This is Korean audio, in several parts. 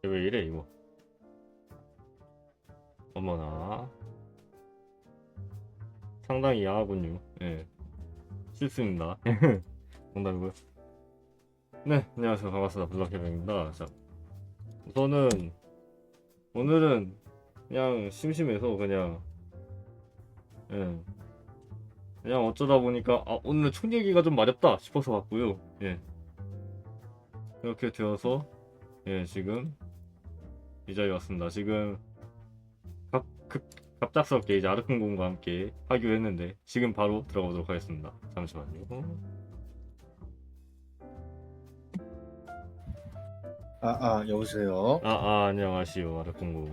왜 이래 이거. 어머나. 상당히 야하군요. 예. 실수입니다. 농담이고요. 네, 안녕하세요. 반갑습니다. 블락해병입니다. 자, 우선은 오늘은 그냥 심심해서 그냥 예. 그냥 어쩌다 보니까 오늘 총 얘기가 좀 마렵다 싶어서 왔고요. 예. 이렇게 되어서 예, 지금 이 자리에 왔습니다. 지금 갑작스럽게 이제 아르콘공과 함께 하기로 했는데 지금 바로 들어가보도록 하겠습니다. 잠시만요. 여보세요. 안녕하시오 아르콘공.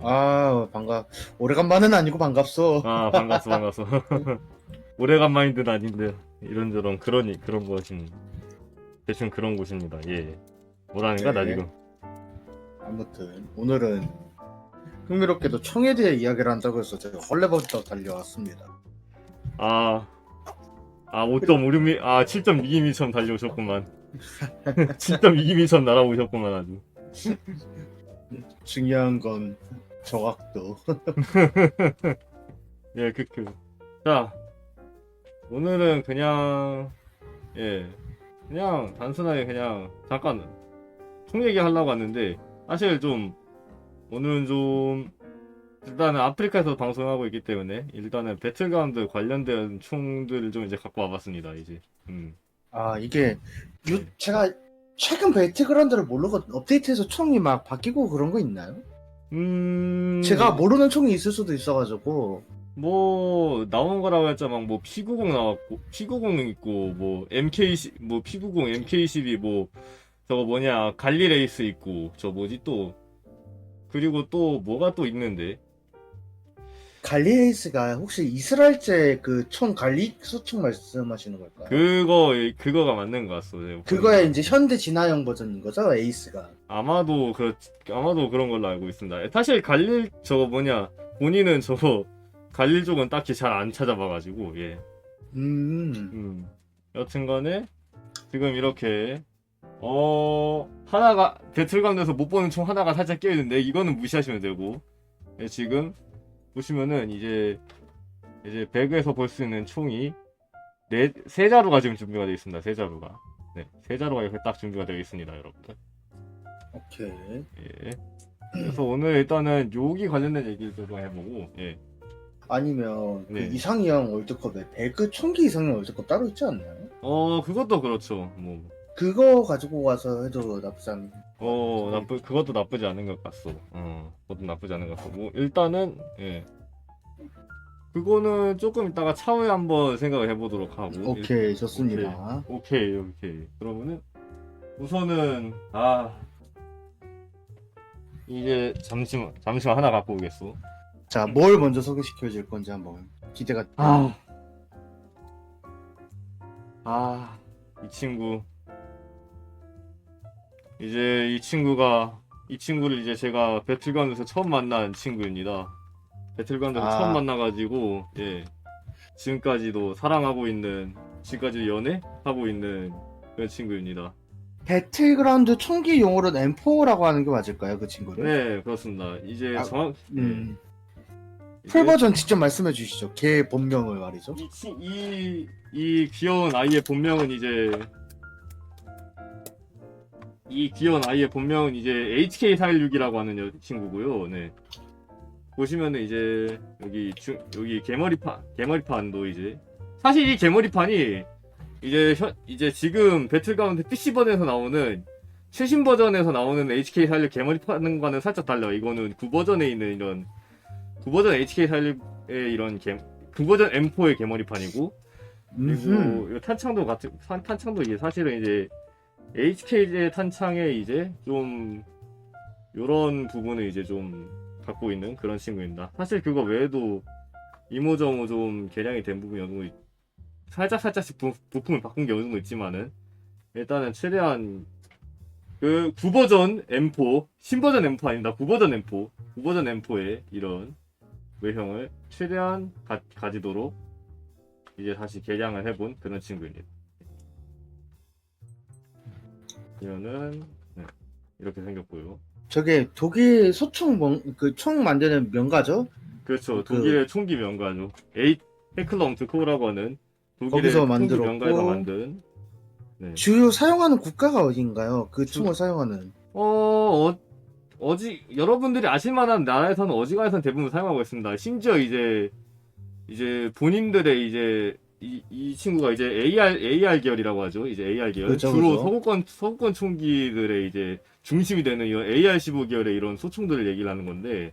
오래간만은 아니고 반갑소. 반갑소. 오래간만인 듯 아닌데 이런저런 그런 것인 대충 그런 곳입니다. 예. 뭐라는가 나 네. 지금. 아무튼 오늘은 흥미롭게도 총에 대해 이야기를 한다고 해서 제가 헐레벌떡 달려왔습니다. 5.56mm 7.2mm처럼 달려오셨구만. 7.2mm처럼 날아오셨구만 아주. 중요한 건 정확도. 예, 자, 오늘은 그냥 그냥 단순하게 그냥 잠깐 총 얘기 하려고 왔는데 사실 좀 오늘은 좀 일단은 아프리카에서 방송하고 있기 때문에 일단은 배틀그라운드 관련된 총들을 좀 이제 갖고 와봤습니다. 이제 이게 제가 최근 배틀그라운드를 모르고 업데이트해서 총이 막 바뀌고 그런 거 있나요? 제가 모르는 총이 있을 수도 있어가지고. 뭐 나온 거라고 했자만 뭐 P90 나왔고 P90 있고 뭐 MK 뭐 P90 MK12 뭐 저거 뭐냐 갈리레이스 있고 저 뭐지 또 그리고 또 뭐가 또 있는데 갈리레이스가 혹시 이스라엘제 그 총 갈릭수총 말씀하시는 걸까요? 그거가 맞는 것 같소. 그거야 이제 현대 진화형 버전인 거죠, 에이스가. 아마도 그런 걸로 알고 있습니다. 사실 저거 뭐냐 본인은 저거 갈릴 쪽은 딱히 잘 안 찾아봐가지고 예. 여튼간에 지금 이렇게 하나가 배틀그라운드에서 못 보는 총 하나가 살짝 껴있는데 이거는 무시하시면 되고 예, 지금 보시면은 이제 배그에서 볼 수 있는 총이 세 자루가 지금 준비가 되어 있습니다. 세 자루가 세 자루가 이렇게 딱 준비가 되어 있습니다, 여러분들. 오케이. 예. 그래서 오늘 일단은 여기 관련된 얘기를 좀 해보고 예. 아니면 그 네. 이상형 월드컵에 배그 총기 이상형 월드컵 따로 있지 않나요? 그것도 그렇죠. 뭐 그거 가지고 가서 해도 나쁘지 않은. 그것도 나쁘지 않은 것 같소. 그것도 나쁘지 않은 것 같고 뭐 일단은 예. 그거는 조금 이따가 차후에 한번 생각을 해보도록 하고. 오케이, 좋습니다. 오케이. 그러면은 우선은 이제 잠시만 하나 갖고 오겠소. 자, 뭘 먼저 소개시켜 줄 건지 한번 기대가. 이 친구. 이제 이 친구를 이제 제가 배틀그라운드에서 처음 만난 친구입니다. 배틀그라운드에서 처음 만나가지고 예 지금까지도 사랑하고 있는 지금까지 연애하고 있는 그런 친구입니다. 배틀그라운드 총기 용어로는 M4라고 하는 게 맞을까요, 그 친구를? 네 그렇습니다. 이제 풀 버전 직접 말씀해 주시죠. 걔 본명을 말이죠. 이 귀여운 아이의 본명은 이제 HK416이라고 하는 친구고요. 네. 보시면은 이제 여기 개머리판도 이제 사실 이 개머리판이 이제 지금 배틀그라운드 PC 버전에서 나오는 최신 버전에서 나오는 HK416 개머리판과는 살짝 달라요. 이거는 9버전에 있는 이런 9버전 HK416의 이런 9버전 M4의 개머리판이고 그리고 이 탄창도 이게 사실은 이제 HK의 탄창에 이제 좀 요런 부분을 이제 좀 갖고 있는 그런 친구입니다. 사실 그거 외에도 이모저모 좀 개량이 된 부분이 어느 정도 살짝씩 부품을 바꾼 게 어느 정도 있지만은 일단은 최대한 그 9버전 M4 신버전 M4 아닙니다. 9버전 M4의 이런 외형을 최대한 가지도록 이제 다시 개량을 해본 그런 친구입니다. 이거는 이렇게 생겼고요. 저게 독일 소총 그 총 만드는 명가죠? 그렇죠. 그- 독일의 총기 명가죠. 헤클럼트코라고 하는 독일의 거기서 총기 만들었고. 명가에서 만든. 네. 주요 사용하는 국가가 어딘가요? 그 주- 총을 사용하는. 여러분들이 아실만한 나라에서는 어지간해서는 대부분 사용하고 있습니다. 심지어 이제 본인들의 이 친구가 이제 AR 계열이라고 하죠. 이제 AR 계열. 그죠, 주로 그죠. 서구권 총기들의 이제 중심이 되는 이런 AR-15 계열의 이런 소총들을 얘기를 하는 건데,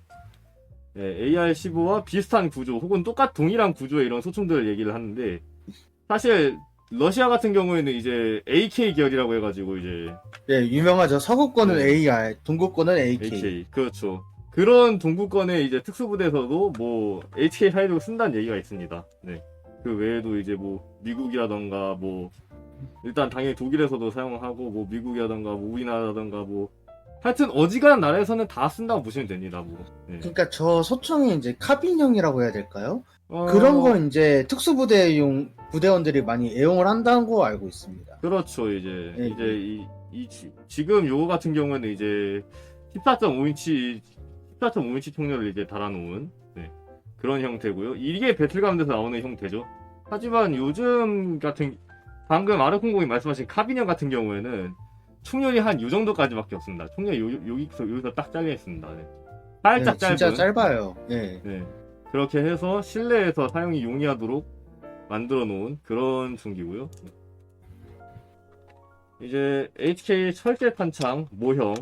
AR-15와 비슷한 구조 혹은 동일한 구조의 이런 소총들을 얘기를 하는데, 사실 러시아 같은 경우에는 이제 AK 계열이라고 해가지고 이제 예, 유명하죠. 서구권은 네. AR, 동구권은 AK. AK 그렇죠. 그런 동구권의 이제 특수부대에서도 뭐 HK-41을 쓴다는 얘기가 있습니다. 네. 그 외에도 이제 뭐 미국이라던가 뭐 일단 당연히 독일에서도 사용하고 뭐 미국이라던가 뭐 우리나라라던가 뭐 하여튼 어지간한 나라에서는 다 쓴다고 보시면 됩니다. 뭐. 네. 그러니까 저 소총이 이제 카빈형이라고 해야 될까요? 어, 그런 거 이제 특수부대용 부대원들이 많이 애용을 한다는 거 알고 있습니다. 그렇죠. 이제 네. 이제 지금 요거 같은 경우는 이제 14.5인치 총열을 이제 달아놓은 그런 형태고요. 이게 배틀그라운드에서 나오는 형태죠. 하지만 요즘 같은 방금 아르콩공이 말씀하신 카비뇽 같은 경우에는 총열이 한 요 정도까지밖에 없습니다. 총열이 여기서 딱 잘려 있습니다. 네. 살짝 네, 진짜 짧은. 짧아요. 예. 네. 그렇게 해서 실내에서 사용이 용이하도록 만들어 놓은 그런 총기고요. 이제 HK 철제 탄창 모형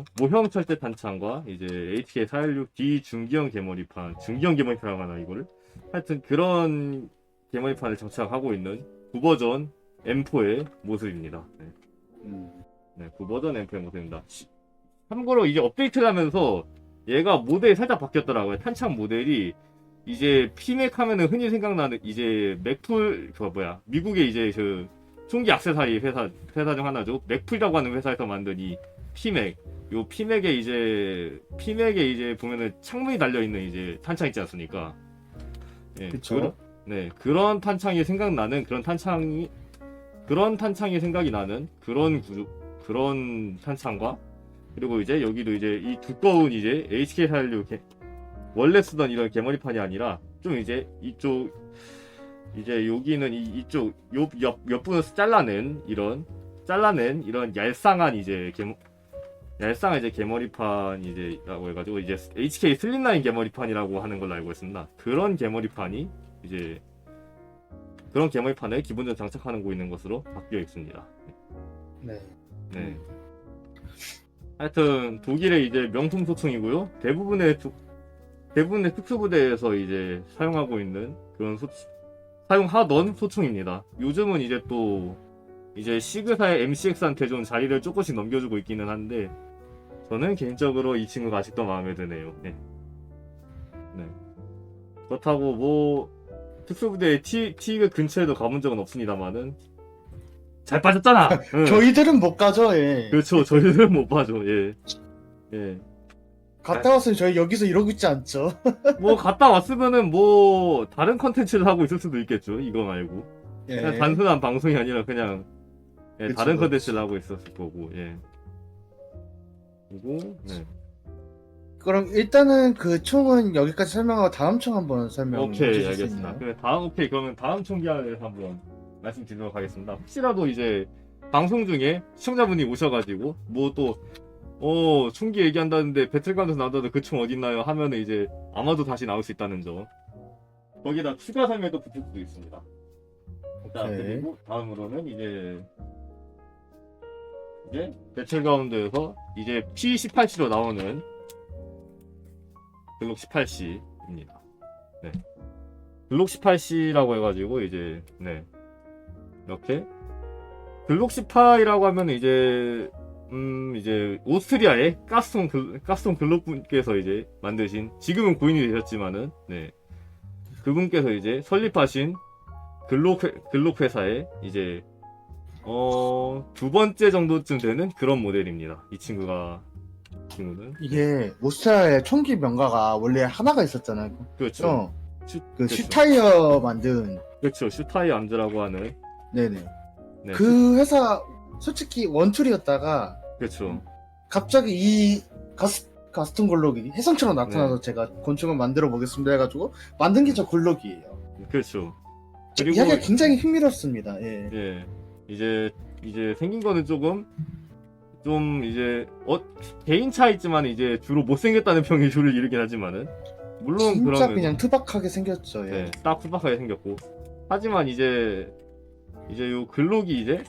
철제 탄창과 이제 HK 416D 중기형 개머리판이라고 하나 이거를 하여튼 그런 개머리판을 장착하고 있는 9버전 M4의 모습입니다. 네, 9버전 M4의 모습입니다. 참고로 이제 업데이트를 하면서 얘가 모델이 살짝 바뀌었더라고요. 탄창 모델이 이제 피맥 하면은 흔히 생각나는 이제 미국의 이제 그 총기 액세서리 회사 중 하나죠. 맥풀이라고 하는 회사에서 만든 이 피맥. 요 피맥에 이제 보면은 창문이 달려 있는 이제 탄창 있지 않습니까? 예, 그쵸. 그런 탄창이 생각나는 그런 탄창이 생각이 나는 그런 탄창과 그리고 이제 여기도 이제 이 두꺼운 이제 HK-416 원래 쓰던 이런 개머리판이 아니라 좀 이제 이쪽 이제 여기는 이쪽 옆부분 잘라낸 이런 얄쌍한 이제 개머리판 이제라고 해가지고 이제 HK 슬림라인 개머리판이라고 하는 걸로 알고 있습니다. 그런 개머리판이 이제 그런 개머리판을 기본적으로 장착하고 있는 것으로 바뀌어 있습니다. 네. 네. 하여튼 독일의 이제 명품 소총이고요. 대부분의 특수부대에서 이제 사용하고 있는 그런 사용하던 소총입니다. 요즘은 이제 또 이제 시그사의 MCX한테 좀 자리를 조금씩 넘겨주고 있기는 한데 저는 개인적으로 이 친구가 아직도 마음에 드네요. 네. 그렇다고 뭐 특수부대 T그 근처에도 가본 적은 없습니다만은 잘 빠졌잖아. 응. 저희들은 못 가죠. 예. 그렇죠. 저희들은 못 봐죠. 예. 갔다 왔으면 저희 여기서 이러고 있지 않죠. 뭐 갔다 왔으면은 뭐 다른 컨텐츠를 하고 있을 수도 있겠죠. 이거 말고. 예. 그냥 단순한 방송이 아니라 그냥 그쵸, 다른 그쵸. 컨텐츠를 하고 있었을 거고. 그리고 그럼 일단은 그 총은 여기까지 설명하고 다음 총 한번 설명해 오케이 주실 수 알겠습니다. 있나요? 그러면 다음 총기에 대해서 한번 말씀드리도록 하겠습니다. 혹시라도 이제 방송 중에 시청자분이 오셔가지고 뭐 또 총기 얘기한다는데 배틀그라운드에서 나온다는데 그 총 어딨나요? 하면은 이제 아마도 다시 나올 수 있다는 점. 거기다 추가 설명도 붙을 수도 있습니다. 자, 오케이. 그리고 다음으로는 이제 배틀그라운드에서 이제 P18C로 나오는 글록 18C입니다. 네. 글록 18C라고 해가지고 이제 이렇게 글록 18이라고 하면 이제 오스트리아의 가스통 글록분께서 이제 만드신 지금은 고인이 되셨지만은 그분께서 이제 설립하신 글록 회사의 이제 두 번째 정도쯤 되는 그런 모델입니다. 이 친구는 이게 오스트리아의 총기 명가가 원래 하나가 있었잖아요. 그렇죠. 그 슈타이어 만든. 그렇죠. 슈타이 암즈라고 하는. 네네. 네, 그 회사 솔직히 원툴이었다가 그렇죠. 갑자기 이 가스톤 글록이 혜성처럼 나타나서 제가 곤충을 만들어 보겠습니다 해가지고 만든 게 저 글록이에요. 그렇죠. 이야기가 굉장히 흥미롭습니다. 예. 예, 이제 생긴 거는 좀 이제 개인 차이지만 이제 주로 못생겼다는 평이 주를 이루긴 하지만은 물론 진짜 그러면 그냥 투박하게 생겼죠. 예. 네, 딱 투박하게 생겼고 하지만 이제 요 글록이 이제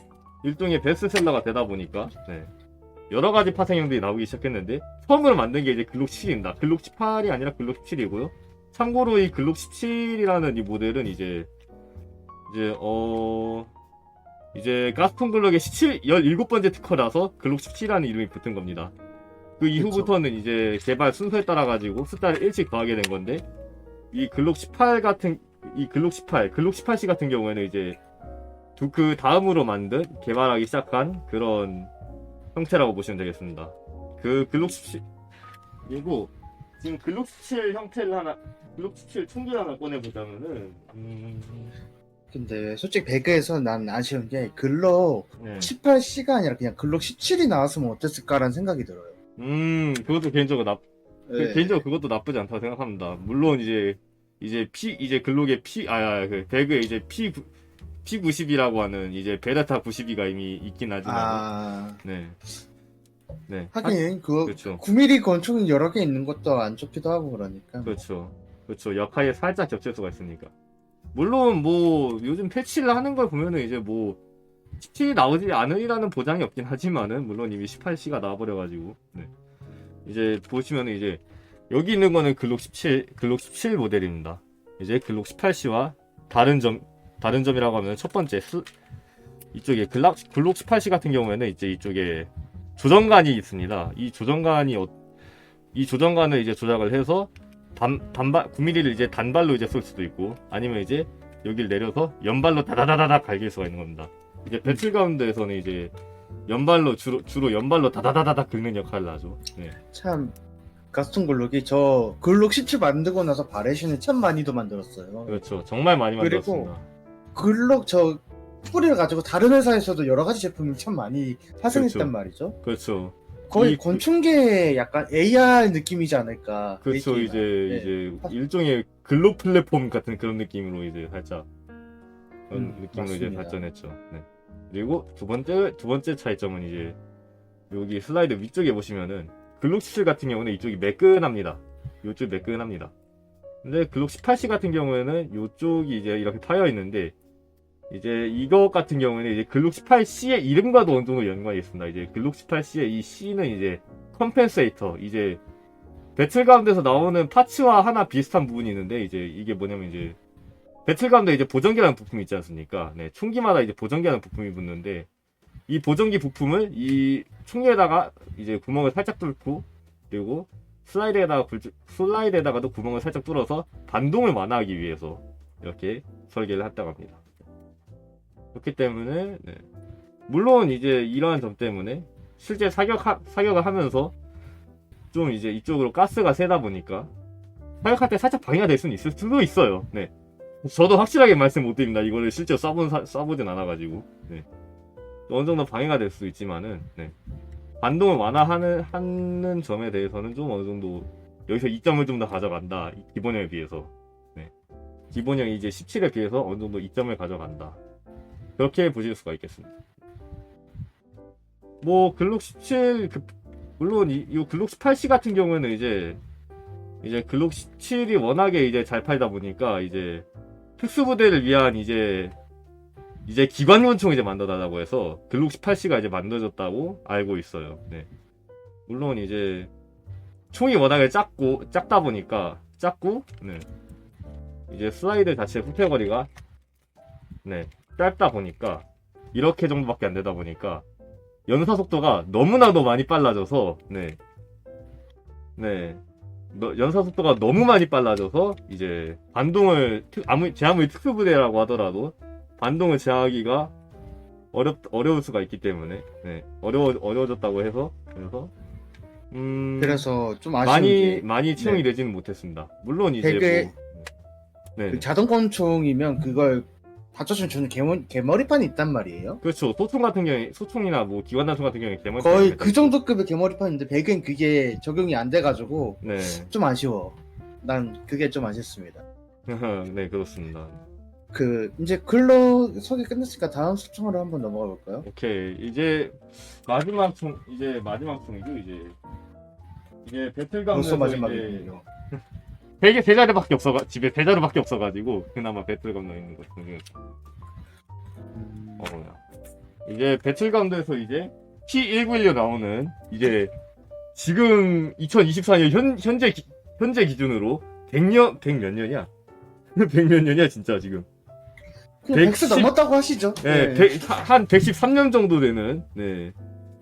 일종의 베스트셀러가 되다 보니까 여러 가지 파생형들이 나오기 시작했는데 처음으로 만든 게 이제 글록 17입니다. 글록 18이 아니라 글록 17이고요. 참고로 이 글록 17이라는 이 모델은 이제 가스톤 글록의 17번째 특허라서 글록 17이라는 이름이 붙은 겁니다. 그 이후부터는 이제 개발 순서에 따라 가지고 숫자를 일찍 더하게 된 건데 이 글록 18, 글록 18C 같은 경우에는 이제 그 다음으로 만든 개발하기 시작한 그런 형태라고 보시면 되겠습니다. 그 글록 17 그리고 지금 글록 17 형태를 글록 17 총기를 하나 꺼내보자면은 근데 솔직히 배그에서 난 아쉬운 게 글록 18C가 아니라 그냥 글록 17이 나왔으면 어땠을까라는 생각이 들어요. 그것도 개인적으로 네. 개인적으로 그것도 나쁘지 않다고 생각합니다. 물론 이제 글록의 배그에 이제 P90이라고 하는 이제 베르타 92가 이미 있긴 하지만 하긴 그렇죠. 9mm 권총이 여러 개 있는 것도 안 좋기도 하고 그러니까. 그렇죠. 역할에 살짝 겹칠 수가 있으니까. 물론 뭐 요즘 패치를 하는 걸 보면은 이제 뭐 17이 나오지 않으리라는 보장이 없긴 하지만은 물론 이미 18C가 나와버려가지고 이제 보시면은 이제 여기 있는 거는 글록 17 모델입니다. 이제 글록 18C와 다른 점이라고 하면 첫 번째 이쪽에 글록 18C 같은 경우에는 이제 이쪽에 조정관이 있습니다. 이 조정관을 이제 조작을 해서 9mm를 이제 단발로 이제 쏠 수도 있고 아니면 이제 여기를 내려서 연발로 다다다다닥 갈길 수가 있는 겁니다. 이제 배틀그라운드에서는 이제 연발로 주로 연발로 다다다다닥 긁는 역할을 하죠. 참 가스톤 글록이 저 글록 17 만들고 나서 바레신을 참 많이도 만들었어요. 그렇죠. 정말 많이 만들었습니다. 글록 저 뿌리를 가지고 다른 회사에서도 여러 가지 제품이 참 많이 파생했단 말이죠. 그렇죠. 거의 권총계의 약간 AR 느낌이지 않을까. 그렇죠. 이제 일종의 글록 플랫폼 같은 그런 느낌으로 이제 살짝 그런 느낌으로 맞습니다. 이제 발전했죠. 그리고 두 번째 차이점은 이제 여기 슬라이드 위쪽에 보시면은 글록 17 같은 경우는 이쪽이 매끈합니다. 이쪽이 매끈합니다. 근데 글록 18C 같은 경우에는 이쪽이 이제 이렇게 파여 있는데 이제 이것 같은 경우는 이제 글록 18C의 이름과도 어느 정도 연관이 있습니다. 이제 글록 18C의 이 C는 이제 컴펜세이터, 이제 배틀그라운드에서 나오는 파츠와 하나 비슷한 부분이 있는데 이제 이게 뭐냐면 이제 배틀그라운드에 이제 보정기라는 부품이 있지 않습니까? 총기마다 이제 보정기라는 부품이 붙는데 이 보정기 부품을 이 총기에다가 이제 구멍을 살짝 뚫고 그리고 슬라이드에다가도 구멍을 살짝 뚫어서 반동을 완화하기 위해서 이렇게 설계를 했다고 합니다. 그렇기 때문에 물론 이제 이러한 점 때문에 실제 사격을 하면서 좀 이제 이쪽으로 가스가 새다 보니까 사격할 때 살짝 방해가 될 수는 있을 수도 있어요. 저도 확실하게 말씀 못 드립니다. 이거를 실제로 쏴보진 않아가지고 어느 정도 방해가 될 수 있지만은 반동을 완화하는 점에 대해서는 좀 어느 정도 여기서 2점을 좀 더 가져간다. 기본형에 비해서 기본형이 이제 17에 비해서 어느 정도 2점을 가져간다. 그렇게 보실 수가 있겠습니다. 뭐 글록 17 물론 이 글록 18C 같은 경우에는 이제 글록 17이 워낙에 이제 잘 팔다 보니까 이제 특수부대를 위한 이제 기관권총 이제 만들어달라고 해서 글록 18C가 이제 만들어졌다고 알고 있어요. 물론 이제 총이 워낙에 작다 보니까 이제 슬라이드 자체 후퇴거리가 짧다 보니까 이렇게 정도밖에 안 되다 보니까 연사 속도가 너무나도 많이 빨라져서 연사 속도가 너무 많이 빨라져서 이제 반동을 아무리 특수부대라고 하더라도 반동을 제어하기가 어려울 수가 있기 때문에 어려워졌다고 해서 그래서 좀 아쉬운 게 많이 채용이 되지는 못했습니다. 물론 이제 그 자동 권총이면 그걸 다쳐주면 저는 개머리판이 있단 말이에요. 그렇죠. 소총 같은 경우에 소총이나 뭐 기관단총 같은 경우에 개머리 거의 그 정도급의 개머리판인데 백은 그게 적용이 안 돼가지고 네. 좀 아쉬워. 난 그게 좀 아쉽습니다. 네, 그렇습니다. 이제 글로 소개 끝냈으니까 다음 소총으로 한번 넘어가 볼까요? 오케이. 이제 마지막 총이죠, 이제 벌써 배틀감에서 이제 마지막이군요. 세 자리밖에 집에 세 자리밖에 없어가지고 그나마 배틀감 넣어 있는 것 중에 이제 배틀감도에서 이제 P1912 나오는 이제 지금 2024년 현재 기준으로 100몇 년이야? 100몇 년이야 진짜 지금. 그냥 100세 넘었다고 하시죠. 네, 한 113년 정도 되는. 네.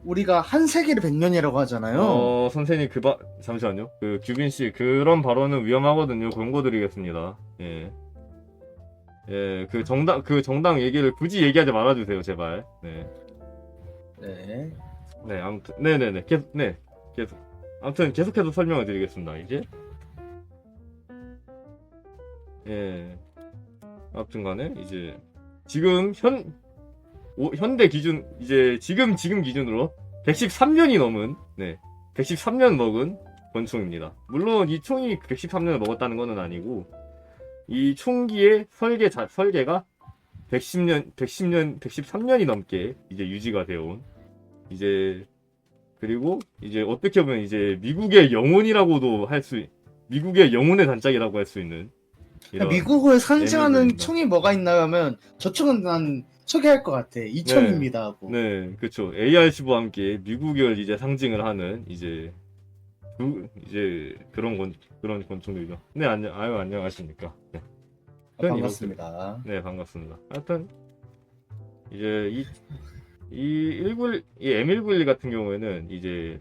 우리가 한 세기를 100년이라고 하잖아요. 선생님 잠시만요. 규빈 씨 그런 발언은 위험하거든요. 경고드리겠습니다. 예. 예, 그 정당 얘기를 굳이 얘기하지 말아주세요, 제발. 네. 네. 네, 아무튼, 네네네. 계속. 아무튼 계속해서 설명을 드리겠습니다, 이제. 예. 아무튼 간에, 이제, 지금, 현대 기준, 이제, 지금 기준으로 113년이 넘은, 113년 먹은 권총입니다. 물론 이 총이 113년을 먹었다는 건 아니고, 이 총기의 설계가 113년이 넘게 이제 유지가 되어 온, 그리고 이제 어떻게 보면 이제 미국의 영혼이라고도 미국의 영혼의 단짝이라고 할 수 있는, 미국을 상징하는 애매합니다. 총이 뭐가 있나 하면 저 총은 난 소개할 것 같아. 이 총입니다 하고. 네, 그쵸. AR-15와 함께 미국을 이제 상징을 하는, 그런 권총들이죠. 네, 안녕하십니까. 네. 반갑습니다. 네, 반갑습니다. 하여튼, 이제, 이 M191 같은 경우에는, 이제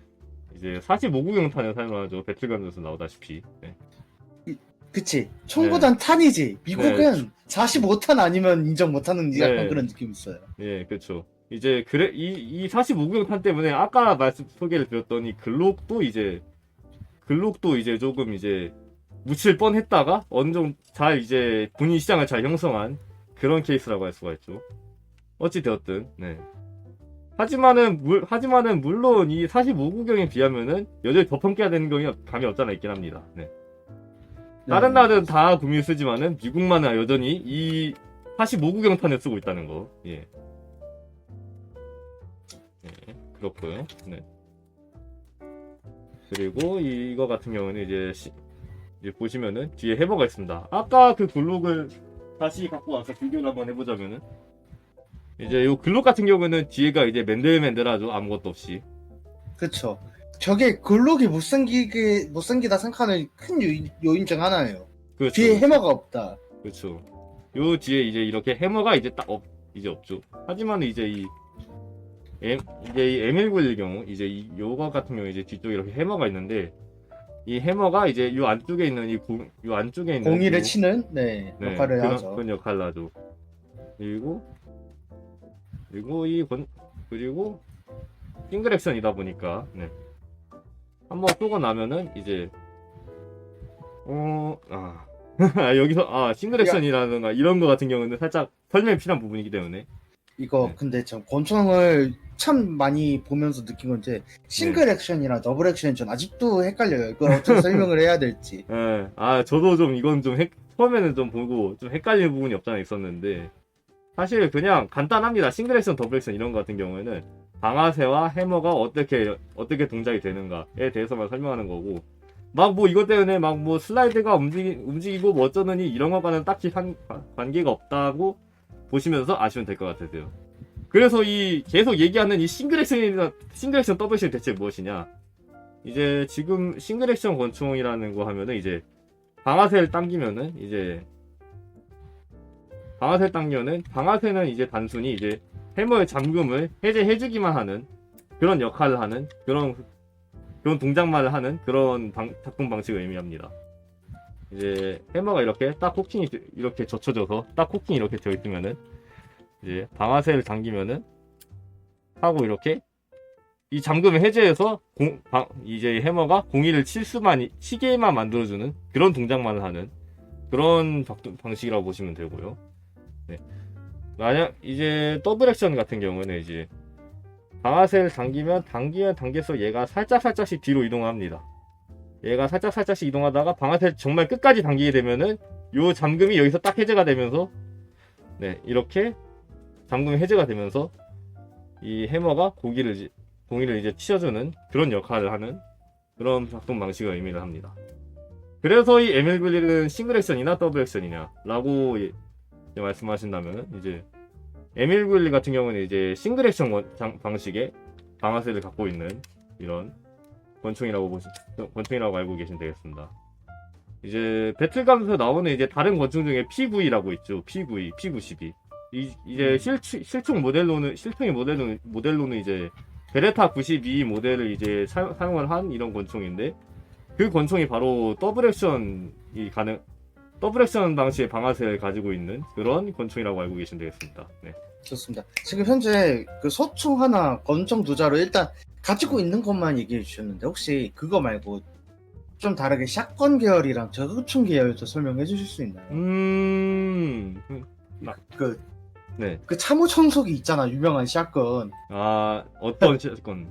45구경탄을 사용하죠. 배틀그라운드에서 나오다시피. 네. 그치. 총보단 탄이지. 미국은 네. 45탄 아니면 인정 못하는 약간 네. 그런 느낌이 있어요. 예, 그쵸. 이제, 이 45구경탄 때문에 아까 소개를 드렸더니, 글록도 이제 조금 이제, 묻힐 뻔 했다가, 어느 정도 잘 이제, 본인 시장을 잘 형성한 그런 케이스라고 할 수가 있죠. 어찌되었든, 네. 하지만은, 물론 이 45구경에 비하면은, 여전히 더 평가해야 되는 감이 없잖아 있긴 합니다. 네. 다른 나라는 다 구미 쓰지만은, 미국만은 여전히 이 45구경탄을 쓰고 있다는 거, 예. 네, 그렇고요. 네. 그리고 이거 같은 경우는 이제 보시면은 뒤에 해머가 있습니다. 아까 그 글록을 다시 갖고 와서 비교를 한번 해보자면은 이제 요 글록 같은 경우는 뒤에가 이제 맨들맨들하죠. 아무것도 없이. 그쵸. 저게 글록이 못생기다 생각하는 큰 요인 중 하나예요. 그렇죠. 뒤에 해머가 없다. 그렇죠. 요 뒤에 이제 이렇게 해머가 이제 이제 없죠. 하지만 이제 이 M191의 경우 이제 요거 같은 경우 이제 뒤쪽에 이렇게 해머가 있는데 이 해머가 이제 요 안쪽에 있는 요 안쪽에 있는 공이를 치는 역할을 하죠. 그런 역할을 하죠. 그리고 싱글 액션이다 보니까 한번 쏘고 나면은 이제 여기서 싱글 액션이라든가 이런 거 같은 경우는 살짝 설명이 필요한 부분이기 때문에 이거 근데 전 권총을 참 많이 보면서 느낀 건데 싱글 액션이랑 더블 액션이 전 아직도 헷갈려요. 이걸 어떻게 설명을 해야 될지. 네. 저도 좀 이건 좀 처음에는 좀 보고 좀 헷갈리는 부분이 없잖아 있었는데 사실 그냥 간단합니다. 싱글 액션, 더블 액션 이런 거 같은 경우에는 방아쇠와 해머가 어떻게 동작이 되는가에 대해서만 설명하는 거고 막 뭐 이것 때문에 막 뭐 슬라이드가 움직이고 뭐 어쩌느니 이런 것과는 딱히 관계가 없다고 보시면서 아시면 될 것 같으세요. 그래서 계속 얘기하는 이 싱글 액션, 더블 액션이 대체 무엇이냐? 이제 지금 싱글 액션 권총이라는 거 하면은 이제 방아쇠를 당기면은 방아쇠는 이제 단순히 이제 해머의 잠금을 해제해주기만 하는 그런 역할을 하는 그런 동작만을 하는 그런 작동 방식을 의미합니다. 이제 해머가 이렇게 딱 코킹이 이렇게 젖혀져서 딱 코킹이 이렇게 되어 있으면은 이제 방아쇠를 당기면은 하고 이렇게 이 잠금을 해제해서 이제 해머가 공이를 치게만 만들어주는 그런 동작만을 하는 그런 방식이라고 보시면 되고요. 네. 만약 이제 더블 액션 같은 경우는 이제 방아쇠를 당기면 당길수록 얘가 살짝씩 뒤로 이동합니다. 얘가 살짝씩 이동하다가 방아쇠를 정말 끝까지 당기게 되면은 요 잠금이 여기서 딱 해제가 되면서 네 이렇게 잠금이 해제가 되면서 이 해머가 공기를 이제 치워주는 그런 역할을 하는 그런 작동 방식을 의미를 합니다. 그래서 이 에밀글리는 싱글 액션이나 더블 액션이냐 라고 이제 말씀하신다면 이제 에밀글리 같은 경우는 이제 싱글 액션 방식의 방아쇠를 갖고 있는 이런 권총이라고 알고 계시면 되겠습니다. 이제 배틀감에서 나오는 이제 다른 권총 중에 PV라고 있죠. P92. 이제 실총 모델로는 이제 베레타 92 모델을 이제 사용을 한 이런 권총인데 그 권총이 바로 더블 액션 방식의 방아쇠를 가지고 있는 그런 권총이라고 알고 계시면 되겠습니다. 네. 좋습니다. 지금 현재 그 소총 하나, 권총 두 자로 일단 가지고 있는 것만 얘기해 주셨는데 혹시 그거 말고 좀 다르게 샷건 계열이랑 저격총 계열도 설명해 주실 수 있나요? 그 네. 그 참호 청소기 있잖아, 유명한 샷건. 어떤 샷건?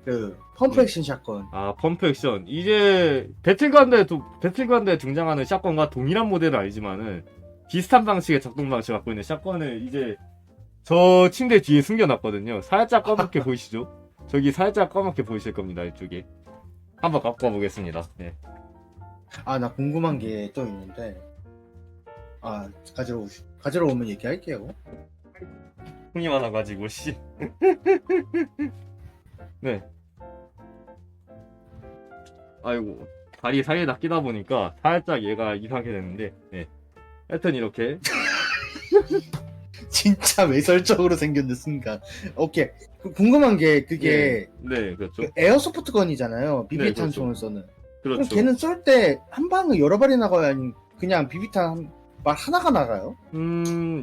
그 펌프 액션 샷건. 펌프 액션. 이제 배틀그라운드에 등장하는 샷건과 동일한 모델은 아니지만은 비슷한 방식의 작동 방식을 갖고 있는 샷건을 이제 저 침대 뒤에 숨겨놨거든요. 살짝 까맣게 보이시죠? 저기 살짝 까맣게 보이실 겁니다. 이쪽에. 한번 갖고 와보겠습니다. 네. 나 궁금한 게 또 있는데. 가지러 오면 얘기할게요. 흥이 많아가지고 씨. 네. 아이고 다리 사이에다 끼다 보니까 살짝 얘가 이상하게 됐는데. 네. 하여튼 이렇게. 진짜 외설적으로 생겼는 순간. 오케이. 궁금한 게 그게 네, 그렇죠. 그 에어소프트 건이잖아요. 비비탄 그렇죠. 총을 쏘는. 그렇죠. 그럼 걔는 쏠 때 한 방을 여러 발이 나가요? 아니면 그냥 비비탄 말 하나가 나가요?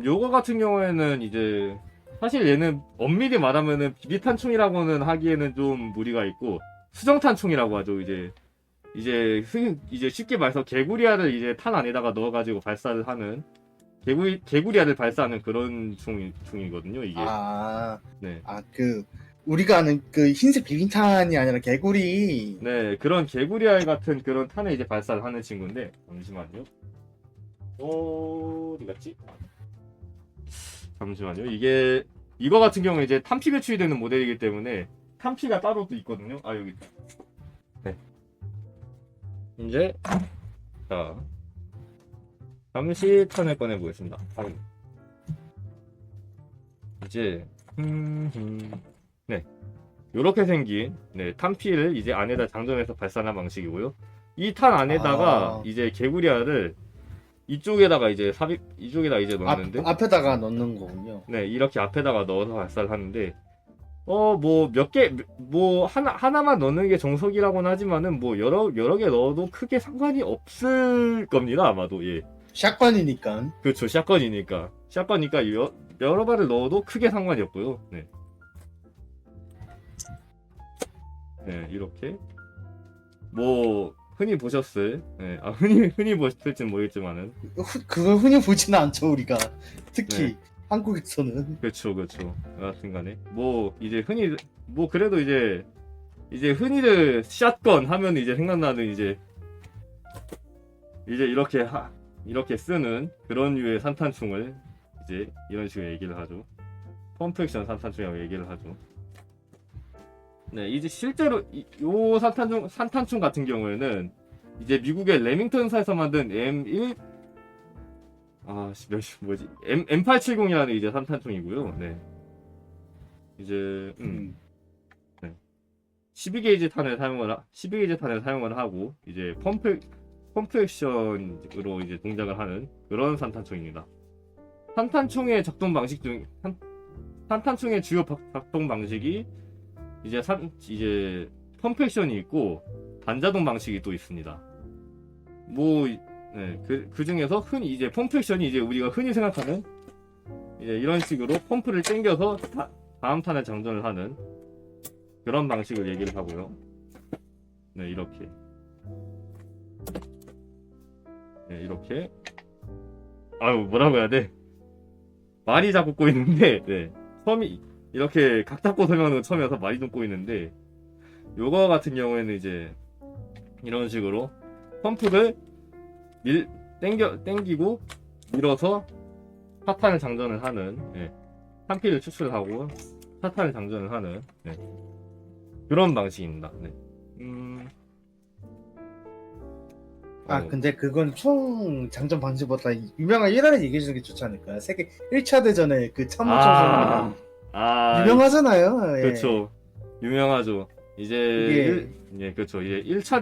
요거 같은 경우에는 이제 사실 얘는 엄밀히 말하면은 비비탄 총이라고는 하기에는 좀 무리가 있고 수정탄 총이라고 하죠. 이제 쉽게 말해서 개구리알을 이제 탄 안에다가 넣어가지고 발사를 하는 개구리알을 발사하는 그런 총이거든요. 이게. 네. 그 우리가 아는 그 흰색 비비탄이 아니라 개구리. 네, 그런 개구리알 같은 그런 탄을 이제 발사를 하는 친구인데 잠시만요. 어디 갔지? 잠시만요. 이거 같은 경우에 이제 탄피 배출이 되는 모델이기 때문에 탄피가 따로 또 있거든요. 여기 있다. 네. 이제 자 잠시 탄을 꺼내 보겠습니다. 이제 네. 요렇게 생긴 탄피를 이제 안에다 장전해서 발사하는 방식이고요. 이 탄 안에다가 이제 개구리알을 이쪽에다가 이제 넣는데 앞에다가 넣는 거군요. 네, 이렇게 앞에다가 넣어서 발사를 하는데 하나만 넣는 게 정석이라고는 하지만은 여러 개 넣어도 크게 상관이 없을 겁니다, 아마도. 예. 샷건이니까. 그렇죠. 샷건이니까 여러 발을 넣어도 크게 상관이 없고요. 네. 네, 이렇게 흔히 보셨을, 네, 흔히 보셨을지는 모르겠지만은 그걸 흔히 보지는 않죠, 우리가. 특히 네. 한국에서는. 그렇죠. 여하튼간에 그래도 이제 흔히들 샷건 하면 이제 생각나는 이제 이렇게 쓰는 그런 류의 산탄총을 이제 이런 식으로 얘기를 하죠. 펌프 액션 산탄총이라고 얘기를 하죠. 네, 이제 실제로 요 산탄총 같은 경우에는 이제 미국의 레밍턴사에서 만든 M870이라는 이제 산탄총이고요. 네. 이제 네. 12게이지 탄을 사용을 하고 이제 펌프 액션으로 이제 동작을 하는 그런 산탄총입니다. 산탄총의 주요 작동 방식이 이제 펌프 액션이 있고 반자동 방식이 또 있습니다. 그 중에서 흔히 이제 펌프 액션이 이제 우리가 흔히 생각하는 이제 이런 식으로 펌프를 당겨서 다음 탄에 장전을 하는 그런 방식을 얘기를 하고요. 네, 이렇게 뭐라고 해야 돼? 말이 자꾸 꼬이는데, 네. 처음이, 이렇게 각 잡고 설명하는 건 처음이어서 말이 좀 꼬이는데, 요거 같은 경우에는 이제, 이런 식으로, 펌프를 땡기고, 밀어서, 사탄을 장전을 하는, 예. 탄피를 추출하고, 사탄을 장전을 하는, 예. 그런 방식입니다. 네. 근데 그건 총 장전 방식보다 유명한 1화를 얘기해주는 게 좋지 않을까요? 세계 1차 대전에 그 참모총 설명 유명하잖아요. 예. 그렇죠. 유명하죠. 이제 예, 그렇죠. 이제 1차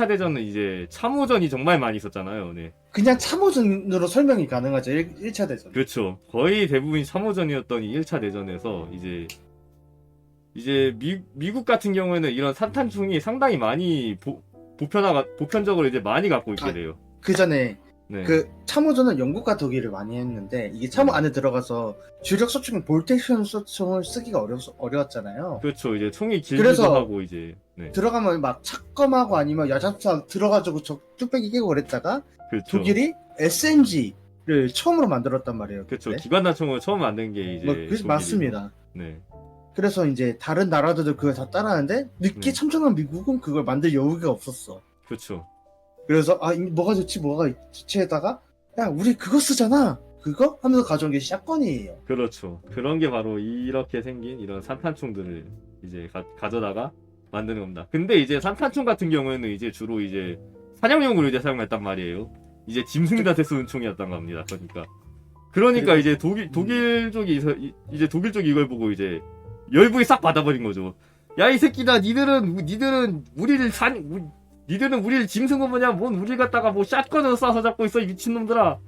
대전은 이제 참호전이 정말 많이 있었잖아요. 네. 그냥 참호전으로 설명이 가능하죠. 1차 대전. 그렇죠. 거의 대부분이 참호전이었던 이 1차 대전에서 이제 미국 같은 경우에는 이런 산탄총이 상당히 많이 보편적으로 이제 많이 갖고 있게 돼요. 그 전에 네. 그 참호전은 영국과 독일을 많이 했는데 이게 참호 안에 들어가서 주력 소총인 볼텍션 소총을 쓰기가 어려웠잖아요. 그렇죠. 이제 총이 길기도 그래서 하고 이제 네. 들어가면 막 착검하고 아니면 야잡차 들어가지고 뚝배기 깨고 그랬다가 그렇죠. 독일이 SMG를 처음으로 만들었단 말이에요. 그렇죠. 그때. 기관단총을 처음 만든 게 이제 그래서 맞습니다. 네. 그래서 이제 다른 나라들도 그걸 다 따라하는데 늦게 참전한 미국은 그걸 만들 여유가 없었어. 그렇죠. 그래서 뭐가 좋지 해다가 야 우리 그거 쓰잖아 그거 하면서 가져온 게 샷건이에요. 그렇죠. 그런 게 바로 이렇게 생긴 이런 산탄총들을 이제 가져다가 만드는 겁니다. 근데 이제 산탄총 같은 경우에는 이제 주로 이제 사냥용으로 이제 사용했단 말이에요. 이제 짐승들한테 쏘는 총이었단 겁니다. 그러니까 이제 독일 쪽이 이제 독일 쪽이 이걸 보고 이제 열불이 싹 받아버린 거죠. 야 이 새끼다, 니들은 우리를 짐승은 뭐냐, 뭔 우리 갖다가 뭐 샷건으로 쏴서 잡고 있어 이 미친놈들아.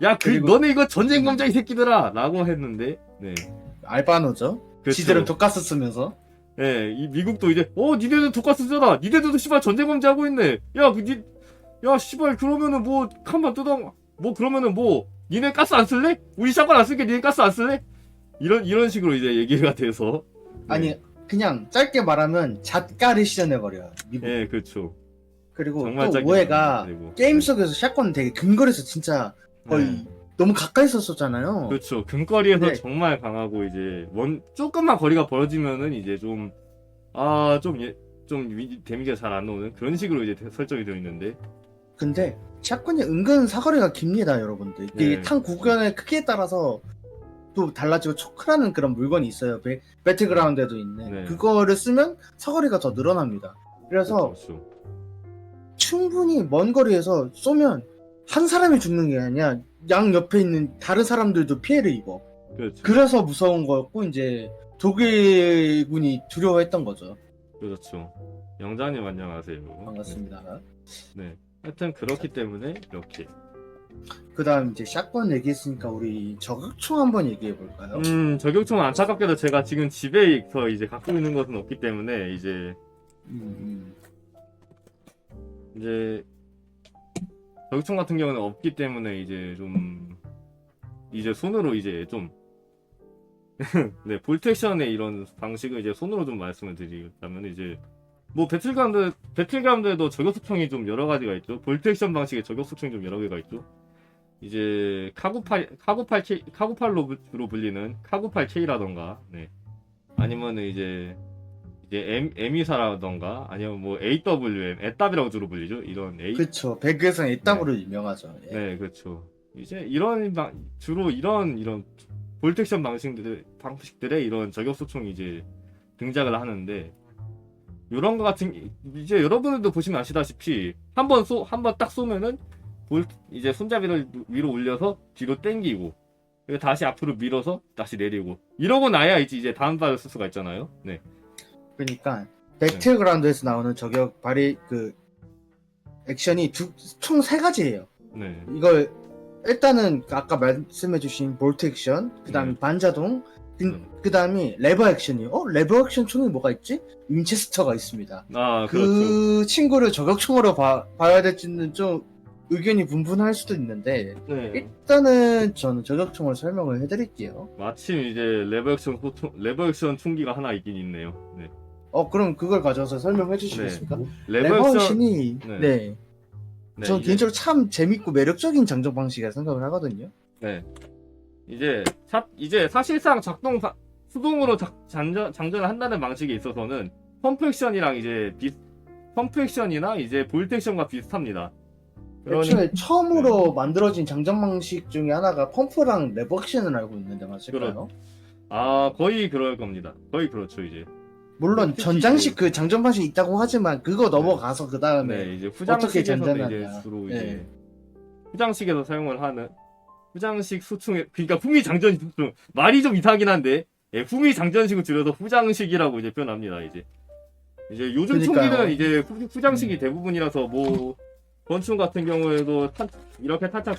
야 너네 이거 전쟁범죄 이 새끼들아 라고 했는데 네. 알바노죠. 그렇죠. 지들은 독가스 쓰면서. 네, 이 미국도 이제 니네는 독가스 쓰잖아. 니네들도 씨발 전쟁범죄 하고 있네. 야 씨발 그러면은 뭐 칸만 뜯어 뭐 그러면은 뭐 니네 가스 안 쓸래? 우리 샷건 안 쓸게 니네 가스 안 쓸래? 이런 식으로 이제 얘기가 돼서 아니 그냥 짧게 말하면 잣가를 시전해버려요 미국. 네, 그렇죠. 그리고 정말 또 짧게 오해가 말하면 게임 속에서 샷건 되게 근거리에서 진짜 거의 너무 가까이 썼었잖아요. 그렇죠. 근거리에서 네. 정말 강하고 이제 조금만 거리가 벌어지면은 이제 좀 데미지가 잘 안 나오는 그런 식으로 이제 설정이 되어 있는데. 근데 샷건이 은근 사거리가 깁니다, 여러분들. 이게 네. 탄 구간의 크기에 따라서 또 달라지고 초크라는 그런 물건이 있어요. 배틀그라운드에도 있는. 네. 그거를 쓰면 사거리가 더 늘어납니다. 그래서 그렇죠. 충분히 먼 거리에서 쏘면 한 사람이 죽는 게 아니라 양 옆에 있는 다른 사람들도 피해를 입어. 그렇죠. 그래서 무서운 거였고 이제 독일군이 두려워했던 거죠. 그렇죠. 영장님 안녕하세요. 반갑습니다. 네. 하여튼 그렇기 때문에 이렇게. 그다음 이제 샷건 얘기했으니까 우리 저격총 한번 얘기해 볼까요? 저격총은 안타깝게도 제가 지금 집에서 이제 갖고 있는 것은 없기 때문에 이제 저격총 같은 경우는 없기 때문에 이제 손으로 이제 좀 네, 볼트액션의 이런 방식을 이제 손으로 좀 말씀을 드리자면 이제 뭐 배틀그라운드에도 저격수총이 좀 여러 가지가 있죠. 볼트액션 방식의 저격수총이 좀 여러 개가 있죠. 이제 카구팔로 주로 불리는 카구8K라던가, 네. 아니면은 이제 M24라던가, 아니면 뭐 AWM, 애답이라고 주로 불리죠. 이런 그쵸. 배그에서는 애답으로 유명하죠. 예. 네, 그렇죠. 이제 주로 이런 볼텍션 방식들의 이런 저격수총이 이제 등장을 하는데, 요런 거 같은, 이제 여러분들도 보시면 아시다시피, 한번 딱 쏘면은, 이제 손잡이를 위로 올려서 뒤로 당기고, 그리고 다시 앞으로 밀어서 다시 내리고, 이러고 나야 이제 다음 발을 쓸 수가 있잖아요. 네. 그러니까, 배틀그라운드에서 나오는 저격 발이 액션이 총 3가지예요. 네. 이걸, 일단은 아까 말씀해주신 볼트 액션, 그 다음에 반자동, 그 다음이 레버 액션이요. 레버 액션 총이 뭐가 있지? 윈체스터가 있습니다. 그 그렇죠. 친구를 저격총으로 봐야 될지는 좀 의견이 분분할 수도 있는데, 네. 일단은 저는 저격총을 설명을 해드릴게요. 마침 이제 레버 액션 총기가 하나 있긴 있네요. 네. 그럼 그걸 가져와서 설명해 주시겠습니까? 레버 레버 액션, 액션이, 네. 전 개인적으로 참 재밌고 매력적인 장전 방식이라 생각을 하거든요. 네. 이제 사실상 수동으로 장전을 한다는 방식에 있어서는 펌프 액션이랑 이제 펌프 액션이나 이제 볼트 액션과 비슷합니다. 애초에 처음으로 만들어진 장전 방식 중에 하나가 펌프랑 레버 액션을 알고 있는데 맞을까요? 거의 그럴 겁니다. 거의 그렇죠, 이제. 물론 특히 전장식 그 장전 방식이 있다고 하지만 그거 넘어가서 그 다음에 네, 이제 어떻게 후장식에서는 장전하냐. 이제 주로 이제 네. 후장식에서 사용을 하는 후장식 소총, 그러니까 후미 장전 소총 말이 좀 이상하긴 한데 후미 장전식을 줄여서 후장식이라고 이제 표현합니다. 이제 요즘 그러니까요. 총기는 이제 후장식이 대부분이라서 뭐 권총 같은 경우에도 이렇게 탄창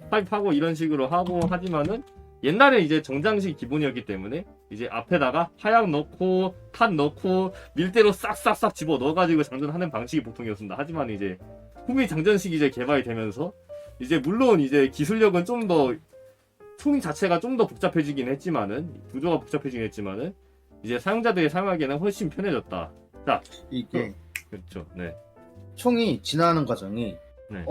타입하고 이런 식으로 하고 하지만은 옛날에 이제 정장식이 기본이었기 때문에 이제 앞에다가 화약 넣고 탄 넣고 밀대로 싹싹싹 집어 넣어가지고 장전하는 방식이 보통이었습니다. 하지만 이제 후미 장전식이 이제 개발이 되면서 이제 물론 이제 기술력은 좀 더 총 자체가 좀 더 복잡해지긴 했지만은 구조가 복잡해지긴 했지만은 이제 사용자들이 사용하기에는 훨씬 편해졌다. 자, 이게 그렇죠. 네. 총이 진화하는 과정이 네.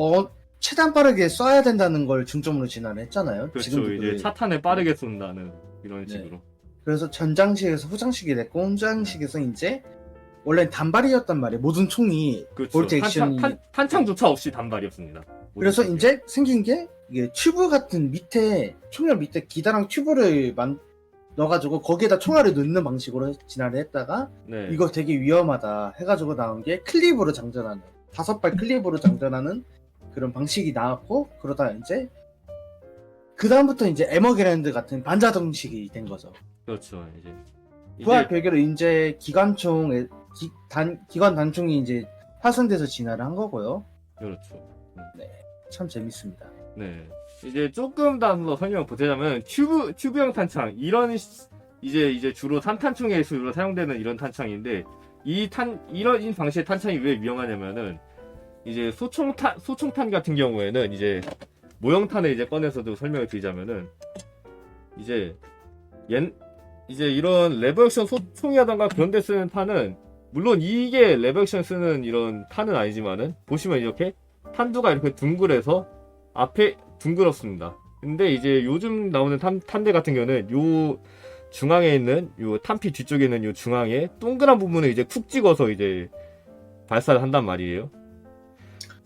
최대한 빠르게 쏴야 된다는 걸 중점으로 진화를 했잖아요. 그렇죠. 지금도 이제 그래요. 차탄을 빠르게 쏜다는 이런 네. 식으로. 그래서 전장식에서 후장식이 됐고 후장식에서 이제 원래 단발이었단 말이에요. 모든 총이 그렇죠. 볼트 액션이 탄창조차 없이 단발이었습니다. 그래서 모든 이제 생긴 게 이게 튜브 같은 밑에 총알 밑에 기다랑 튜브를 넣어가지고 거기에다 총알을 넣는 방식으로 진화를 했다가 네. 이거 되게 위험하다 해가지고 나온 게 클립으로 장전하는 5발 클립으로 장전하는 그런 방식이 나왔고 그러다 이제 그 다음부터 이제 에머게랜드 같은 반자동식이 된 거죠. 그렇죠. 부활 별개로 이제 기관 단총이 이제 파손돼서 진화를 한 거고요. 그렇죠. 참 재밌습니다. 네. 이제 조금 더 설명을 보태자면 튜브형 탄창 이제 주로 산탄총에 주로 사용되는 이런 탄창인데 이런 방식의 탄창이 왜 위험하냐면은 이제 소총탄 같은 경우에는 이제 모형탄을 이제 꺼내서도 설명을 드리자면은 이제 이런 레버 액션 소총이라던가 그런 데 쓰는 탄은 물론 이게 레버 액션 쓰는 이런 탄은 아니지만은 보시면 이렇게 탄두가 이렇게 둥글해서 앞에 둥그렇습니다. 근데 이제 요즘 나오는 탄대 같은 경우는 요 중앙에 있는 요 탄피 뒤쪽에 있는 요 중앙에 동그란 부분을 이제 쿡 찍어서 이제 발사를 한단 말이에요.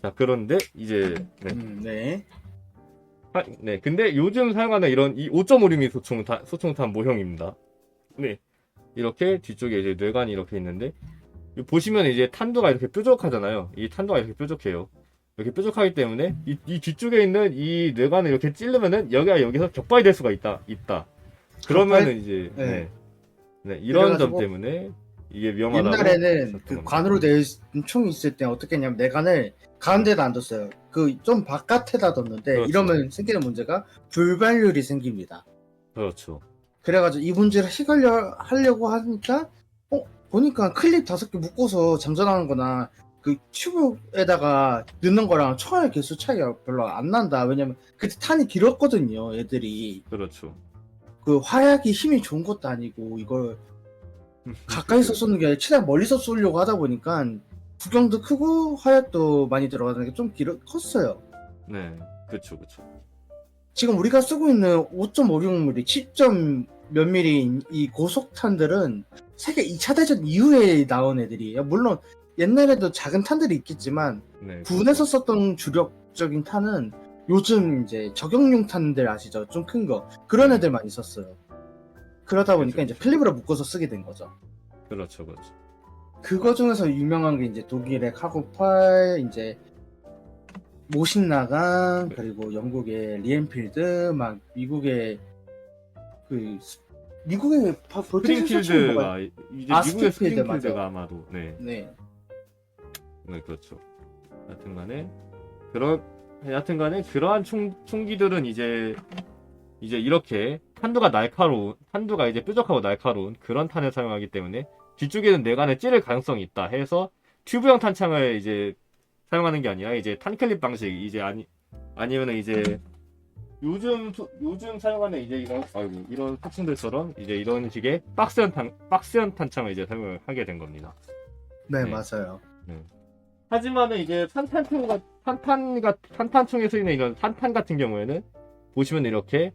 자, 그런데 이제 네. 네. 근데 요즘 사용하는 이런 이 5.56mm 소총탄 모형입니다. 네. 이렇게 뒤쪽에 이제 뇌관이 이렇게 있는데 보시면 이제 탄두가 이렇게 뾰족하잖아요. 이 탄두가 이렇게 뾰족해요. 이렇게 뾰족하기 때문에 이 뒤쪽에 있는 이 뇌관을 이렇게 찌르면은 여기서 격발이 될 수가 있다. 그러면은 이제 이런 점 때문에 이게 위험하다고. 옛날에는 그 관으로 된 총이 있을 때 어떻게 했냐면 내관을 가운데다 안 뒀어요. 그 좀 바깥에다 뒀는데 그렇죠. 이러면 생기는 문제가 불발률이 생깁니다. 그렇죠. 그래가지고 이 문제를 해결하려고 하니까 보니까 클립 5개 묶어서 장전하는 거나 그 튜브에다가 넣는 거랑 총알 개수 차이가 별로 안 난다. 왜냐면 그때 탄이 길었거든요, 애들이. 그렇죠. 그 화약이 힘이 좋은 것도 아니고 이걸 가까이서 쏘는 게 아니라 최대한 멀리서 쏘려고 하다 보니까 구경도 크고 화약도 많이 들어가는 게 좀 컸어요. 네. 그렇죠. 지금 우리가 쓰고 있는 5.56mm, 10점 몇 미리 이 고속탄들은 세계 2차 대전 이후에 나온 애들이에요. 물론 옛날에도 작은 탄들이 있겠지만 네. 군에서 썼던 주력적인 탄은 요즘 이제 적용용 탄들 아시죠? 좀 큰 거. 그런 애들 많이 썼어요. 그러다 보니까 그렇죠. 이제 클립으로 묶어서 쓰게 된 거죠. 그렇죠. 그거 중에서 유명한 게 이제 독일의 카고8, 이제 모신나강, 그리고 영국의 리엔필드, 막 미국의 볼트 스프링필드가 이제 미국의 스프링필드, 스프링필드가 맞아요. 아마도 네. 네. 네, 그렇죠. 하여튼간에 그러한 총기들은 이제 이렇게 탄두가 이제 뾰족하고 날카로운 그런 탄을 사용하기 때문에 뒤쪽에는 뇌관을 찌를 가능성이 있다 해서 튜브형 탄창을 이제 사용하는 게 아니라 이제 탄클립 방식 이제 아니면은 이제 요즘 사용하는 이제 이런 소총들처럼 이제 이런 식의 박스형 탄창을 이제 사용을 하게 된 겁니다. 네, 네. 맞아요. 하지만은 이제 산탄총에 쓰이는 이런 산탄 같은 경우에는 보시면 이렇게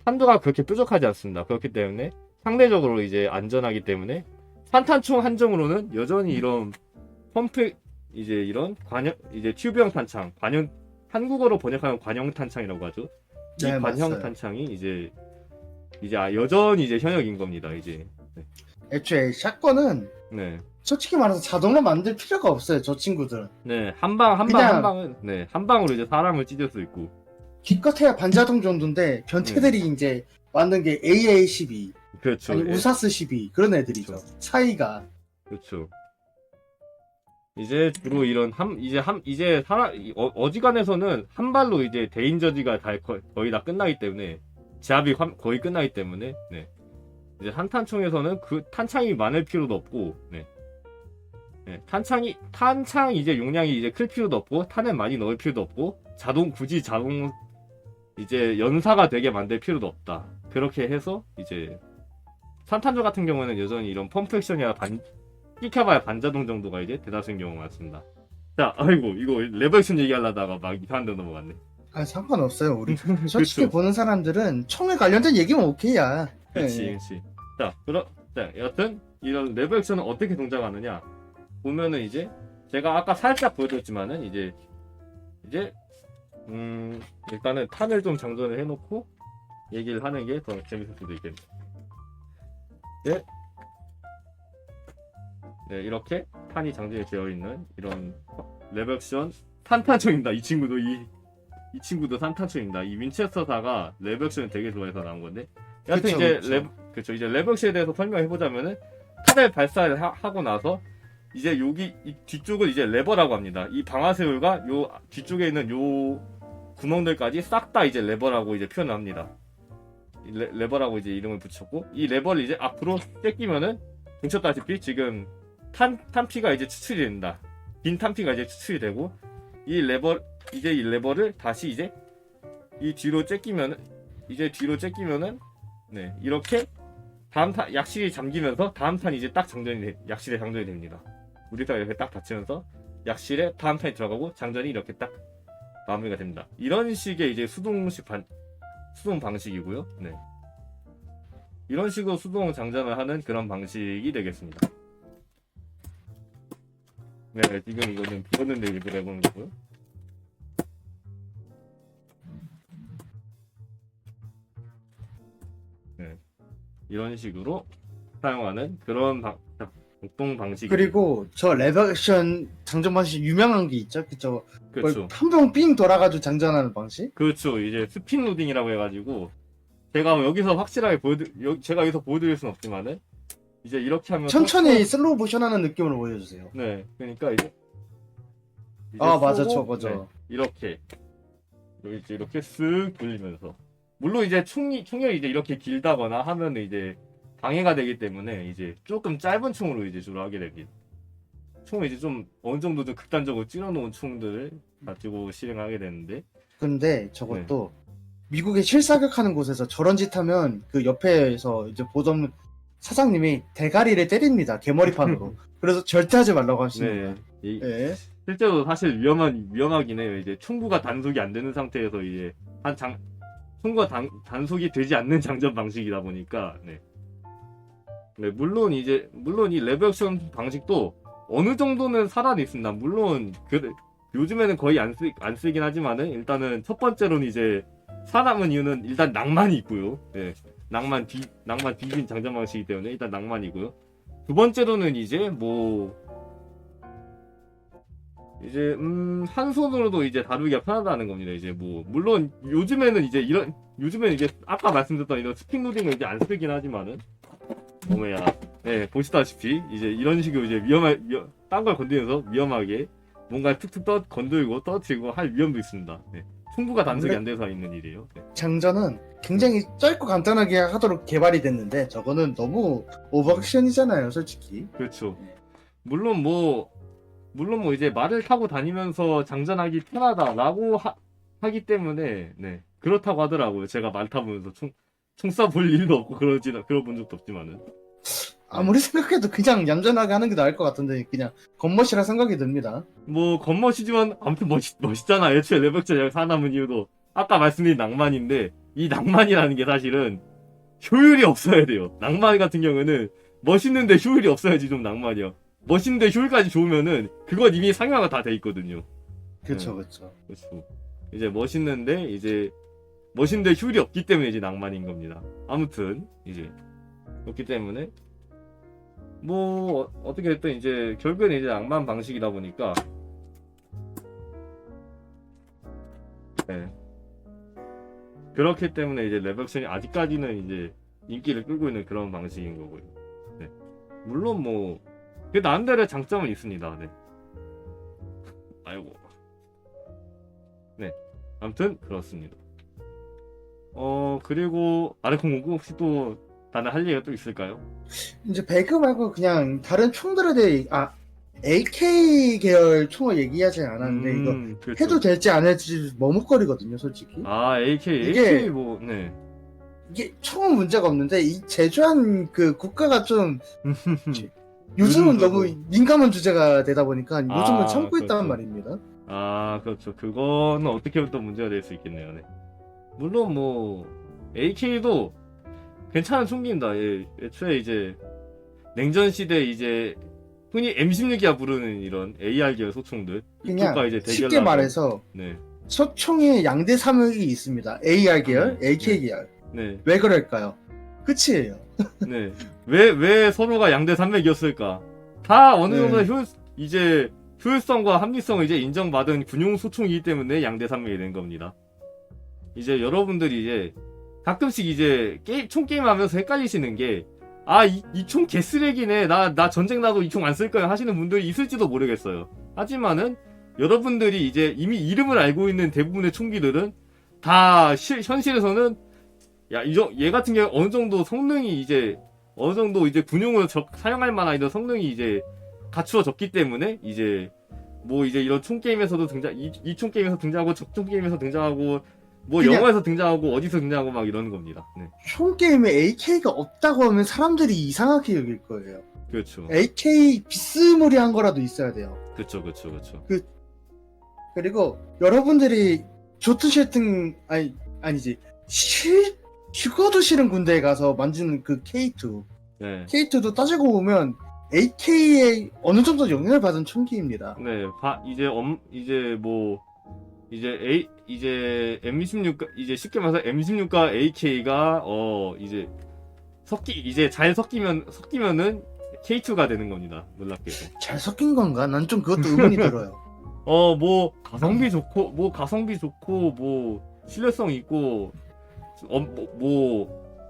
탄두가 그렇게 뾰족하지 않습니다. 그렇기 때문에 상대적으로 이제 안전하기 때문에 산탄총 한정으로는 여전히 이런 펌프 이제 이런 관형 이제 튜브형 탄창 관형 한국어로 번역하면 관형 탄창이라고 하죠. 이 네, 관형 맞아요. 탄창이 이제 여전히 이제 현역인 겁니다. 이제 애초에 샷건은 네. 솔직히 말해서 자동으로 만들 필요가 없어요. 저 친구들은. 네, 그냥- 한 방은, 네, 한 방으로 이제 사람을 찢을 수 있고. 기껏해야 반자동 정도인데 변태들이 이제 만든 게 AA12 그렇죠. 아니 예, 우사스 12 그런 애들이죠. 차이가. 그렇죠. 이제 주로 이런 이제 어지간해서는 한 발로 이제 대인 저지가 거의 다 끝나기 때문에 제압이 거의 끝나기 때문에 네. 이제 한탄총에서는 그 탄창이 많을 필요도 없고 네. 네, 탄창 이제 용량이 이제 클 필요도 없고 탄을 많이 넣을 필요도 없고 굳이 자동 이제 연사가 되게 만들 필요도 없다. 그렇게 해서 이제 산탄조 같은 경우는 여전히 이런 펌프 액션이나 끼켜봐야 반자동 정도가 이제 대다수인 경우가 많습니다. 자, 아이고 이거 레버 액션 얘기하려다가 막 이상한 데 넘어갔네. 아 상관없어요. 우리 솔직히 그쵸. 보는 사람들은 총에 관련된 얘기면 오케이야. 그렇지, 예. 그렇지. 자, 여튼 이런 레버 액션은 어떻게 동작하느냐 보면은 이제 제가 아까 살짝 보여드렸지만은 이제 일단은 탄을 좀 장전을 해놓고 얘기를 하는 게 더 재밌을 수도 있겠네요. 네. 네, 이렇게 탄이 장전이 되어 있는 이런 레버 액션 산탄총입니다. 이 친구도 산탄총입니다. 이 윈체스터사가 레버 액션을 되게 좋아해서 나온 건데. 여하튼 그쵸. 이제 레버 액션에 대해서 설명해 보자면은 탄을 발사를 하고 나서 이제 여기 이 뒤쪽을 이제 레버라고 합니다. 이 방아쇠울과 요 뒤쪽에 있는 요 구멍들까지 싹 다 이제 레버라고 이제 표현을 합니다. 레버라고 이제 이름을 붙였고 이 레버를 이제 앞으로 떼끼면은 보셨다시피 지금 탄피가 이제 추출이 된다. 빈 탄피가 이제 추출이 되고 이 레버를 다시 이제 이 뒤로 째끼면은 네 이렇게 다음 탄 약실이 잠기면서 다음 탄이 이제 딱 약실에 장전이 됩니다. 우리가 이렇게 딱 닫히면서 약실에 다음 탄이 들어가고 장전이 이렇게 딱 마무리가 됩니다. 이런 식의 이제 수동 방식이고요. 네. 이런 식으로 수동 장전을 하는 그런 방식이 되겠습니다. 네, 지금 이거는 비었는데 일부러 해보는 거고요. 네. 이런 식으로 사용하는 그런 복동 방식이 그리고 저 레버 액션 장전 방식 유명한 게 있죠. 그쵸. 그렇죠. 한병 삥 돌아가지고 장전하는 방식. 그렇죠. 이제 스핀 로딩이라고 해가지고 제가 여기서 확실하게 제가 여기서 보여드릴 수는 없지만은 이제 이렇게 하면 천천히 슬로우 모션 하는 느낌으로 보여주세요. 네, 그러니까 이제 아 맞아 쏘고, 저거죠. 네, 이렇게 쓱 돌리면서 물론 이제 총열이 이제 이렇게 길다거나 하면 이제 방해가 되기 때문에 이제 조금 짧은 총으로 이제 주로 하게 됩니다. 총을 이제 좀 어느 정도 좀 극단적으로 찔러놓은 총들을 가지고 실행하게 되는데 근데 저것도 미국의 실사격하는 곳에서 저런 짓 하면 그 옆에서 이제 보던 사장님이 대가리를 때립니다. 개머리판으로. 그래서 절대 하지 말라고 하십니다. 네, 예. 실제로 사실 위험하긴 해요. 이제 총구가 단속이 안 되는 상태에서 이제 총구가 단속이 되지 않는 장전 방식이다 보니까 네, 물론 이 레버 액션 방식도 어느 정도는 살아는 있습니다. 물론 요즘에는 거의 안 쓰긴 하지만은 일단은 첫 번째로는 이제 살아남은 이유는 일단 낭만이 있고요. 네, 낭만 뒤진 장전 방식이기 때문에 일단 낭만이고요. 두 번째로는 이제 한 손으로도 이제 다루기가 편하다는 겁니다. 이제 물론 요즘에는 이제 아까 말씀드렸던 이런 스핀 로딩을 이제 안 쓰긴 하지만은 네, 보시다시피 이제 이런 식으로 이제 딴 걸 건드리면서 위험하게 뭔가 툭툭 건들고 떨어뜨리고 할 위험도 있습니다. 네. 총구가 단속이 안 돼서 있는 일이에요. 네. 장전은 굉장히 짧고 간단하게 하도록 개발이 됐는데 저거는 너무 오버액션이잖아요, 솔직히. 그렇죠. 물론 이제 말을 타고 다니면서 장전하기 편하다라고 하기 때문에 네 그렇다고 하더라고요. 제가 말 타보면서 총 쏴볼 일도 없고 그런 본 적도 없지만은 아무리 생각해도 그냥 얌전하게 하는 게 나을 것 같은데 그냥 겉멋이라 생각이 듭니다. 겉멋이지만 아무튼 멋있잖아. 애초에 레버 액션 살아남은 이유도 아까 말씀드린 낭만인데 이 낭만이라는 게 사실은 효율이 없어야 돼요. 낭만 같은 경우는 멋있는데 효율이 없어야지 좀 낭만이야. 멋있는데 효율까지 좋으면은 그건 이미 상용화가 다 돼 있거든요. 그쵸, 그쵸. 그렇죠. 이제 멋있는데 효율이 없기 때문에 이제 낭만인 겁니다. 아무튼 이제 그렇기 때문에 뭐 어떻게 됐든 이제 결국에는 이제 낭만 방식이다 보니까 네. 그렇기 때문에 이제 레벨션이 아직까지는 이제 인기를 끌고 있는 그런 방식인 거고요. 네. 물론 뭐 그 나름대로의 장점은 있습니다. 네. 아이고. 네. 아무튼 그렇습니다. 그리고 아르콘 혹시 또 다른 할 얘기가 또 있을까요? 이제 배그 말고 그냥 다른 총들에 대해, AK 계열 총을 얘기하지 않았는데, 이거 그렇죠. 해도 될지 안 될지 머뭇거리거든요, 솔직히. AK 뭐, 네. 이게 총은 문제가 없는데, 이 제조한 그 국가가 좀, 요즘은 너무 민감한 주제가 되다 보니까 요즘은 참고 있단 그렇죠. 말입니다. 그렇죠. 그거는 어떻게 보면 또 문제가 될 수 있겠네요. 네. 물론 뭐 AK도 괜찮은 총기입니다. 애초에 이제 냉전 시대 이제 흔히 M16이야 부르는 이런 AR 계열 소총들 그냥 이쪽과 이제 쉽게 대결하고 말해서 네. 소총의 양대 산맥이 있습니다. AR 계열, AK 계열. 네. 왜 그럴까요? 끝이에요. 네. 왜 서로가 양대 산맥이었을까? 다 어느 정도 이제 효율성과 합리성을 이제 인정받은 군용 소총이기 때문에 양대 산맥이 된 겁니다. 이제 여러분들이 이제 가끔씩 이제 총 게임 하면서 헷갈리시는 게 이 총 개쓰레기네. 나 전쟁 나도 이 총 안 쓸 거야 하시는 분들이 있을지도 모르겠어요. 하지만은 여러분들이 이제 이미 이름을 알고 있는 대부분의 총기들은 다 현실에서는 얘 같은 경우 어느 정도 성능이 이제 어느 정도 이제 군용으로 사용할 만한 이런 성능이 이제 갖추어졌기 때문에 이제 뭐 이제 이런 총 게임에서도 이 총 게임에서 등장하고 적총 게임에서 등장하고 뭐 영화에서 등장하고 어디서 등장하고 막 이러는 겁니다. 네. 총 게임에 AK가 없다고 하면 사람들이 이상하게 여길 거예요. 그렇죠. AK 비스무리한 거라도 있어야 돼요. 그렇죠. 그리고 여러분들이 좋든 싫든 아니지 죽어도 싫은 군대에 가서 만지는 그 K2. 네. K2도 따지고 보면 AK에 어느 정도 영향을 받은 총기입니다. 네. 이제 M16 이제 쉽게 말해서 M16과 AK가 이제 잘 섞이면은 K2가 되는 겁니다. 놀랍게도. 잘 섞인 건가? 난 좀 그것도 의문이 들어요. 뭐 가성비 좋고 뭐 신뢰성 있고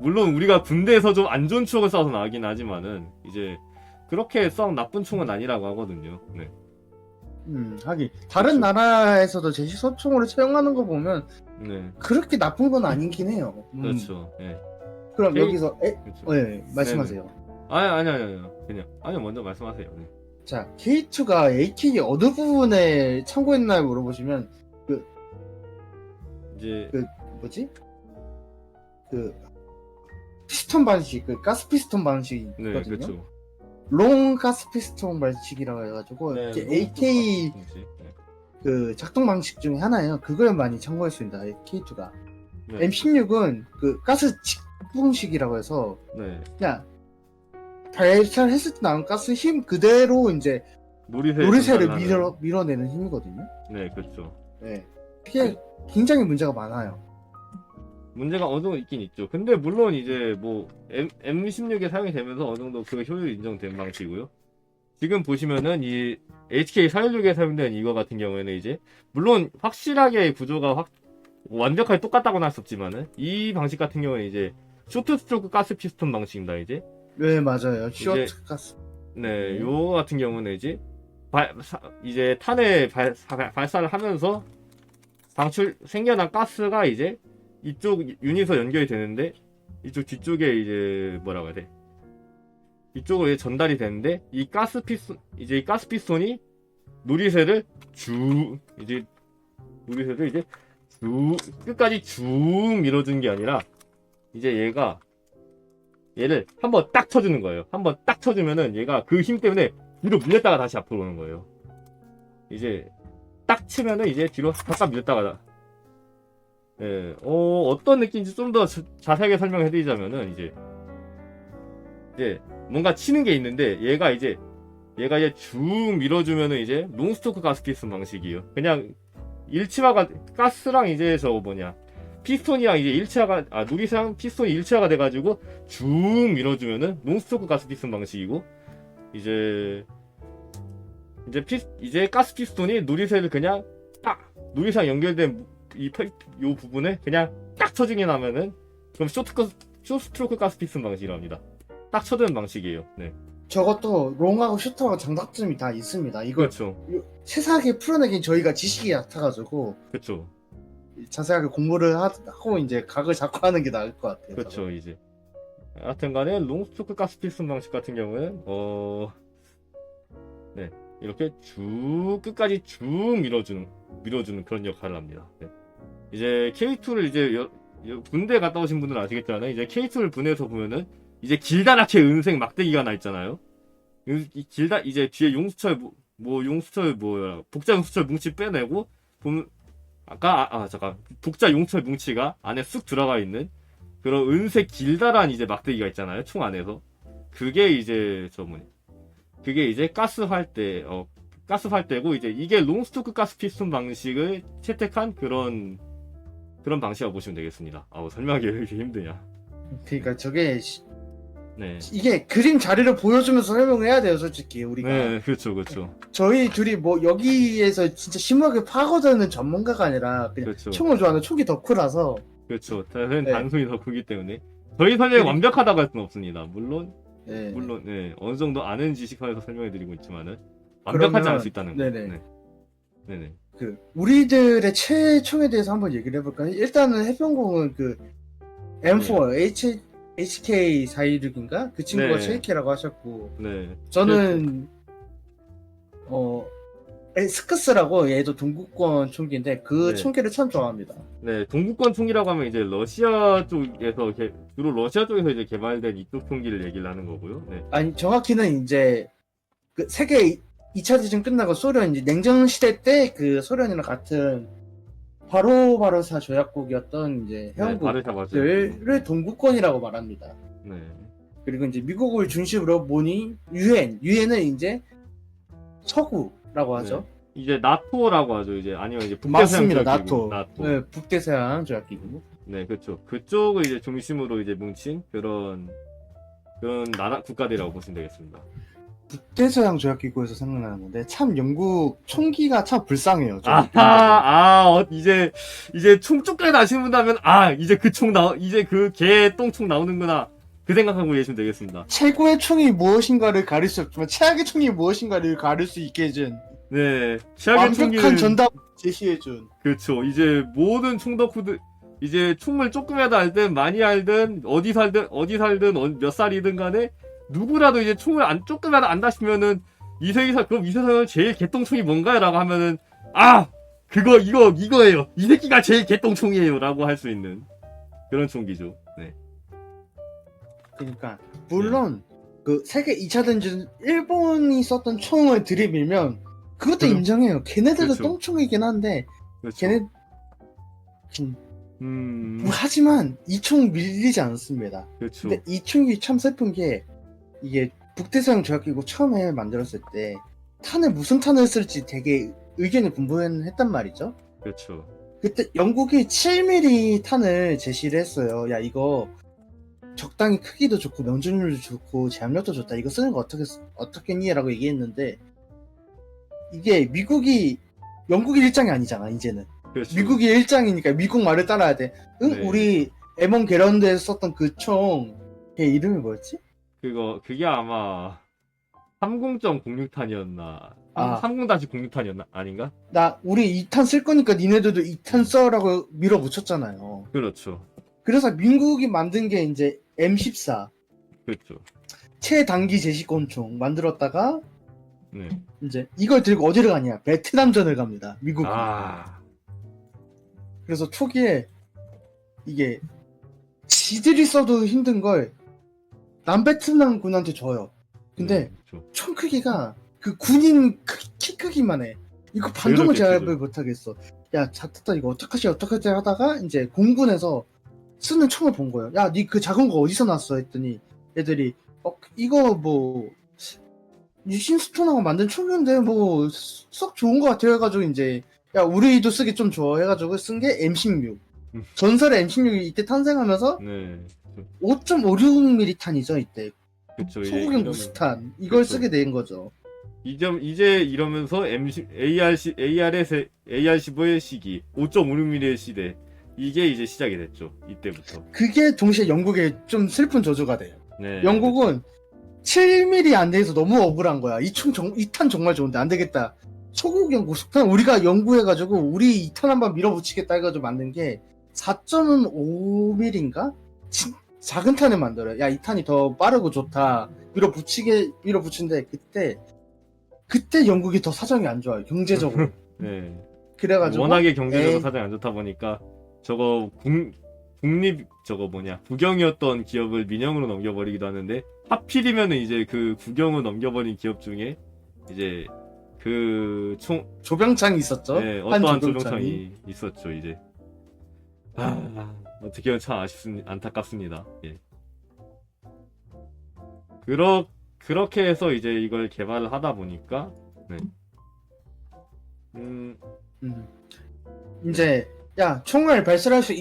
물론 우리가 군대에서 좀 안 좋은 추억을 쌓아서 나가긴 하지만은 이제 그렇게 썩 나쁜 총은 아니라고 하거든요. 네. 하긴 다른 그렇죠. 나라에서도 제시 소총으로 채용하는 거 보면 네. 그렇게 나쁜 건 아니긴 해요. 그렇죠. 예. 그럼 K- 여기서 그렇죠. 말씀하세요. 아니요. 그냥 먼저 말씀하세요. 네. 자, K2가 AK 어느 부분에 참고했나요 물어보시면 이제 뭐지? 그 피스톤 방식, 그 가스 피스톤 방식이 네, 있거든요. 그렇죠. 롱 가스 피스톤 방식이라고 해가지고 네, 이제 AK 네. 그 작동 방식 중에 하나예요. 그걸 많이 참고했습니다. K2가. 네. M16은 그 가스 직분식이라고 해서 네. 그냥 발사했을 때 나온 가스 힘 그대로 이제 노리새를 전달하는- 밀어내는 힘이거든요. 네, 그렇죠. 네. 그게 굉장히 문제가 많아요. 문제가 어느 정도 있긴 있죠. 근데 물론 이제 뭐 M16에 사용이 되면서 어느 정도 그 효율이 인정된 방식이고요. 지금 보시면은 이 HK416에 사용된 이거 같은 경우에는 이제 물론 확실하게 구조가 완벽하게 똑같다고는 할 수 없지만은 이 방식 같은 경우는 이제 쇼트 스트로크 가스 피스톤 방식입니다. 이제 네, 맞아요. 쇼트 가스. 네, 요 같은 경우는 이제 탄에 발사를 하면서 생겨난 가스가 이제 이쪽 유닛으로 연결이 되는데 이쪽 뒤쪽에 이제 뭐라고 해야 돼? 이쪽으로 이제 전달이 되는데 이 가스 피스톤이 노리새를 쭉 끝까지 쭉 밀어주는 게 아니라 이제 얘를 한번 딱 쳐주는 거예요. 한번 딱 쳐주면은 얘가 그 힘 때문에 뒤로 밀렸다가 다시 앞으로 오는 거예요. 이제 딱 치면은 이제 뒤로 잠깐 밀렸다가 예, 어떤 느낌인지 좀 더 자세하게 설명해드리자면은 이제 뭔가 치는 게 있는데 얘가 이제 쭉 밀어주면은 이제 롱스토크 가스피스톤 방식이에요. 그냥 일치화가 가스랑 이제 저거 뭐냐 피스톤이랑 이제 일치화가 누리랑 피스톤이 일치화가 돼가지고 쭉 밀어주면은 롱스토크 가스피스톤 방식이고 이제 가스 피스톤이 누리셀을 그냥 딱 누리랑 연결된 요 부분에 그냥 딱 쳐주게 나면은 그럼 쇼스트로크 가스 피스톤 방식이랍니다. 딱 쳐드는 방식이에요. 네. 저것도 롱하고 슈터하고 장단점이 다 있습니다. 이걸 그렇죠. 세세하게 풀어내긴 저희가 지식이 얕아가지고 그렇죠. 자세하게 공부를 하고 이제 각을 잡고 하는 게 나을 것 같아요. 그렇죠. 이제 하여튼간에 롱스토크 가스 피스톤 방식 같은 경우는 네 이렇게 쭉 끝까지 쭉 밀어주는 그런 역할을 합니다. 네. 이제 K2를 이제 군대 갔다 오신 분들은 아시겠지만 이제 K2를 분해해서 보면은 이제 길다랗게 은색 막대기가 나 있잖아요. 이제 뒤에 용수철 복자 용수철 뭉치 빼내고 보면 잠깐 복자 용수철 뭉치가 안에 쑥 들어가 있는 그런 은색 길다란 이제 막대기가 있잖아요. 총 안에서 그게 이제 그게 이제 가스활대고 이제 이게 롱스토크 가스 피스톤 방식을 채택한 그런 방식이라고 보시면 되겠습니다. 설명하기 왜 이렇게 힘드냐. 그러니까 저게 네. 이게 그림 자료를 보여주면서 설명을 해야 돼요, 솔직히 우리가. 네, 그렇죠. 저희 둘이 뭐 여기에서 진짜 심하게 파고드는 전문가가 아니라 그냥 그렇죠. 총을 좋아하는 촉이 덕후라서. 그렇죠. 저는 네. 단순히 덕후기 때문에 저희 설명이 네. 완벽하다고 할 수는 없습니다. 물론 네. 네, 어느 정도 아는 지식선에서 설명해드리고 있지만은 완벽하지 않을 수 있다는 거. 네네. 네네. 그 우리들의 최총에 대해서 한번 얘기를 해볼까요? 일단은 해병공은 그 M4 HK 426인가 그 친구가 네. 최애캐라고 하셨고, 네. 저는 스크스라고 얘도 동구권 총기인데 그 네. 총기를 참 좋아합니다. 네, 동구권 총기라고 하면 이제 러시아 쪽에서 주로 러시아 쪽에서 이제 개발된 이쪽 총기를 얘기를 하는 거고요. 네. 아니 정확히는 이제 그 세계 2차 대전 끝나고 소련 이제 냉전 시대 때 그 소련이랑 같은 바로바로사 조약국이었던 이제 바르샤 맞아요. 회원국들을 동구권이라고 말합니다. 네. 그리고 이제 미국을 중심으로 보니 유엔은 이제 서구라고 하죠. 이제 나토라고 하죠. 이제 아니면 이제 맞습니다. 북대서양 나토. 네, 북대서양 조약기구. 네, 그렇죠. 그쪽을 이제 중심으로 이제 뭉친 그런 나라 국가들이라고 보시면 되겠습니다. 북대서양 조약기구에서 생각나는 건데 참 영국 총기가 참 불쌍해요. 이제 총 쪽까지 나시는 분다면 이제 그 총 이제 그 개 똥총 나오는구나. 그 생각하고 계시면 되겠습니다. 최고의 총이 무엇인가를 가릴 수 없지만 최악의 총이 무엇인가를 가릴 수 있게 해준 네, 최악의 완벽한 총기는 전답 제시해준. 그렇죠. 이제 모든 총덕후들 이제 총을 조금이라도 알든 많이 알든 어디 살든 몇 살이든 간에 누구라도 이제 총을 조금이라도 안다 싶으면은 그럼 이 세상에 제일 개똥총이 뭔가요라고 하면은 이거예요. 이 새끼가 제일 개똥총이에요라고 할 수 있는 그런 총기죠. 네. 그러니까 물론 그 세계 2차 대전 일본이 썼던 총을 들이밀면 그것도 인정해요. 걔네들도 그렇죠. 똥총이긴 한데 그렇죠. 걔네 하지만 이 총 밀리지 않습니다. 그렇죠. 근데 이 총이 참 슬픈 게 이게 북대서양 조약기구 처음에 만들었을 때 무슨 탄을 쓸지 되게 의견이 분분했단 말이죠. 그렇죠. 그때 영국이 7mm 탄을 제시를 했어요. 야 이거 적당히 크기도 좋고 명중률도 좋고 제압력도 좋다. 이거 쓰는 거 어떻겠니? 라고 얘기했는데 이게 영국이 일장이 아니잖아 이제는. 그렇죠. 미국이 일장이니까 미국 말을 따라야 돼. 네. 우리 에몬 게런드에서 썼던 그 총 걔 이름이 뭐였지? 그게 아마 30.06탄이었나? 30-06탄이었나? 아닌가? 우리 2탄 쓸 거니까 니네들도 2탄 써라고 밀어붙였잖아요. 그렇죠. 그래서 미국이 만든 게 이제 M14 그렇죠. 최단기 제시권총 만들었다가 네. 이제 이걸 들고 어디를 가냐? 베트남전을 갑니다. 미국이. 그래서 초기에 이게 지들이 써도 힘든 걸 남베트남 군한테 줘요. 근데 그렇죠. 총 크기가 그 군인 키 크기만 해. 이거 반동을 그렇겠죠. 제압을 못하겠어. 야, 자타다 이거 어떡하지 하다가 이제 공군에서 쓰는 총을 본 거예요. 야, 니 그 작은 거 어디서 났어? 했더니 애들이 이거 뭐 유신 스톤하고 만든 총인데 뭐 썩 좋은 거 같아요 해가지고 이제 야 우리도 쓰기 좀 좋아 해가지고 쓴 게 M16. 전설의 M16이 이때 탄생하면서 네. 5.56mm 탄이죠 이때. 그쵸. 소국용 무스탄 이걸 그쵸. 쓰게 된 거죠. 이제 이러면서 AR15의 시기, 5.56mm의 시대. 이게 이제 시작이 됐죠. 이때부터. 그게 동시에 영국의 좀 슬픈 저주가 돼요. 네. 영국은 7mm 안 돼서 너무 억울한 거야. 이 탄 정말 좋은데 안 되겠다. 소국용 무스탄 우리가 연구해가지고 우리 이 탄 한번 밀어붙이겠다 해가지고 만든 게 4.5mm인가? 작은 탄을 만들어요. 야, 이 탄이 더 빠르고 좋다. 밀어붙인데 그때 영국이 더 사정이 안 좋아요. 경제적으로. 네. 그래가지고 워낙에 경제적으로 에이. 사정이 안 좋다 보니까 저거 국립 저거 뭐냐 국영이었던 기업을 민영으로 넘겨버리기도 하는데 하필이면은 이제 그 국영을 넘겨버린 기업 중에 이제 그 조병창이 있었죠. 네, 한 어떠한 조병창이. 조정창이 있었죠 이제. 어떻게 보면 참 안타깝습니다. 예. 그렇게 해서 이제 이걸 개발을 하다 보니까 네. 이제 야 총알 발사할 수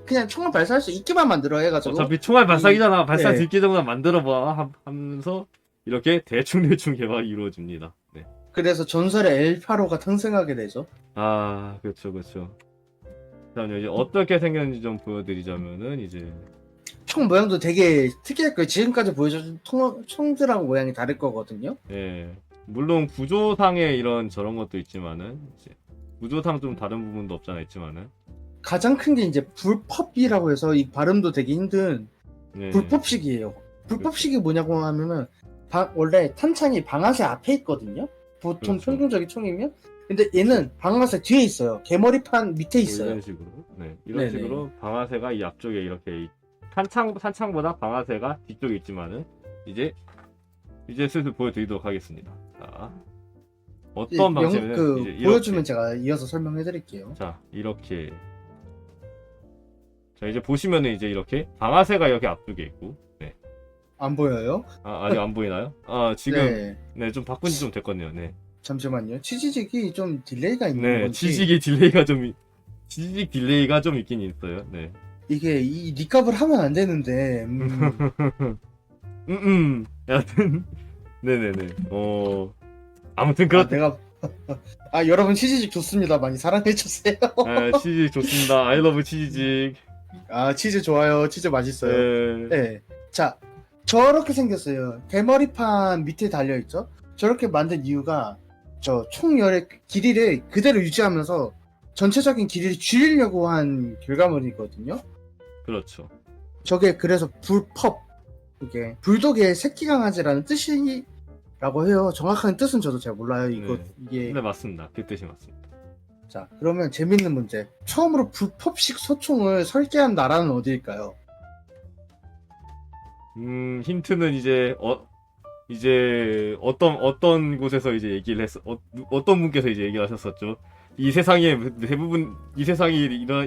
그냥 총알 발사할 수 있게만 만들어 해가지고 어차피 총알 발사기잖아. 발사 네. 들기 정도 만들어봐 하면서 이렇게 대충 개발이 이루어집니다. 네. 그래서 전설의 엘파로가 탄생하게 되죠. 아 그렇죠. 그다음 이제 어떻게 생겼는지 좀 보여드리자면은 이제 총 모양도 되게 특이할 거예요. 지금까지 보여준 총들하고 모양이 다를 거거든요. 예 물론 구조상의 이런 저런 것도 있지만은 이제 구조상 좀 다른 부분도 없잖아 있지만은 가장 큰 게 이제 불법이라고 해서 이 발음도 되게 힘든 네. 불법식이에요. 불법식이 뭐냐고 하면은 원래 탄창이 방아쇠 앞에 있거든요. 보통 그렇죠. 평균적인 총이면. 근데 얘는 방아쇠 뒤에 있어요. 개머리판 밑에 뭐 있어요. 이런 식으로 이런 네네. 식으로 방아쇠가 이 앞쪽에 이렇게 탄창보다 방아쇠가 뒤쪽에 있지만은 이제 슬슬 보여드리도록 하겠습니다. 자 어떤 방식이면 이제 보여주면 제가 이어서 설명해 드릴게요. 자 이렇게 자 이제 보시면은 이제 이렇게 방아쇠가 이렇게 앞쪽에 있고 네. 안 보여요? 아직 안 보이나요? 아 지금 네. 네 좀 바꾼 지 좀 됐거든요. 네. 잠시만요. 치지직이 좀 딜레이가 있는 네 건지 지직 딜레이가 좀 있긴 있어요. 네. 이게 이 리캅을 하면 안 되는데 여하튼 네네네 아무튼 그렇다. 여러분 치지직 좋습니다. 많이 사랑해 주세요. 치즈 좋습니다. I love 치즈직. 치즈 좋아요. 치즈 맛있어요. 네. 네. 자, 저렇게 생겼어요. 대머리판 밑에 달려 있죠. 저렇게 만든 이유가 저 총열의 길이를 그대로 유지하면서 전체적인 길이를 줄이려고 한 결과물이거든요. 그렇죠. 저게 그래서 불법, 이게 불독의 새끼 강아지라는 뜻이라고 해요. 정확한 뜻은 저도 잘 몰라요. 이게. 네 맞습니다. 그 뜻이 맞습니다. 자, 그러면 재밌는 문제. 처음으로 불법식 소총을 설계한 나라는 어디일까요? 힌트는 이제 어떤 곳에서 이제 얘기를 어떤 분께서 이제 얘기를 하셨었죠. 이 세상에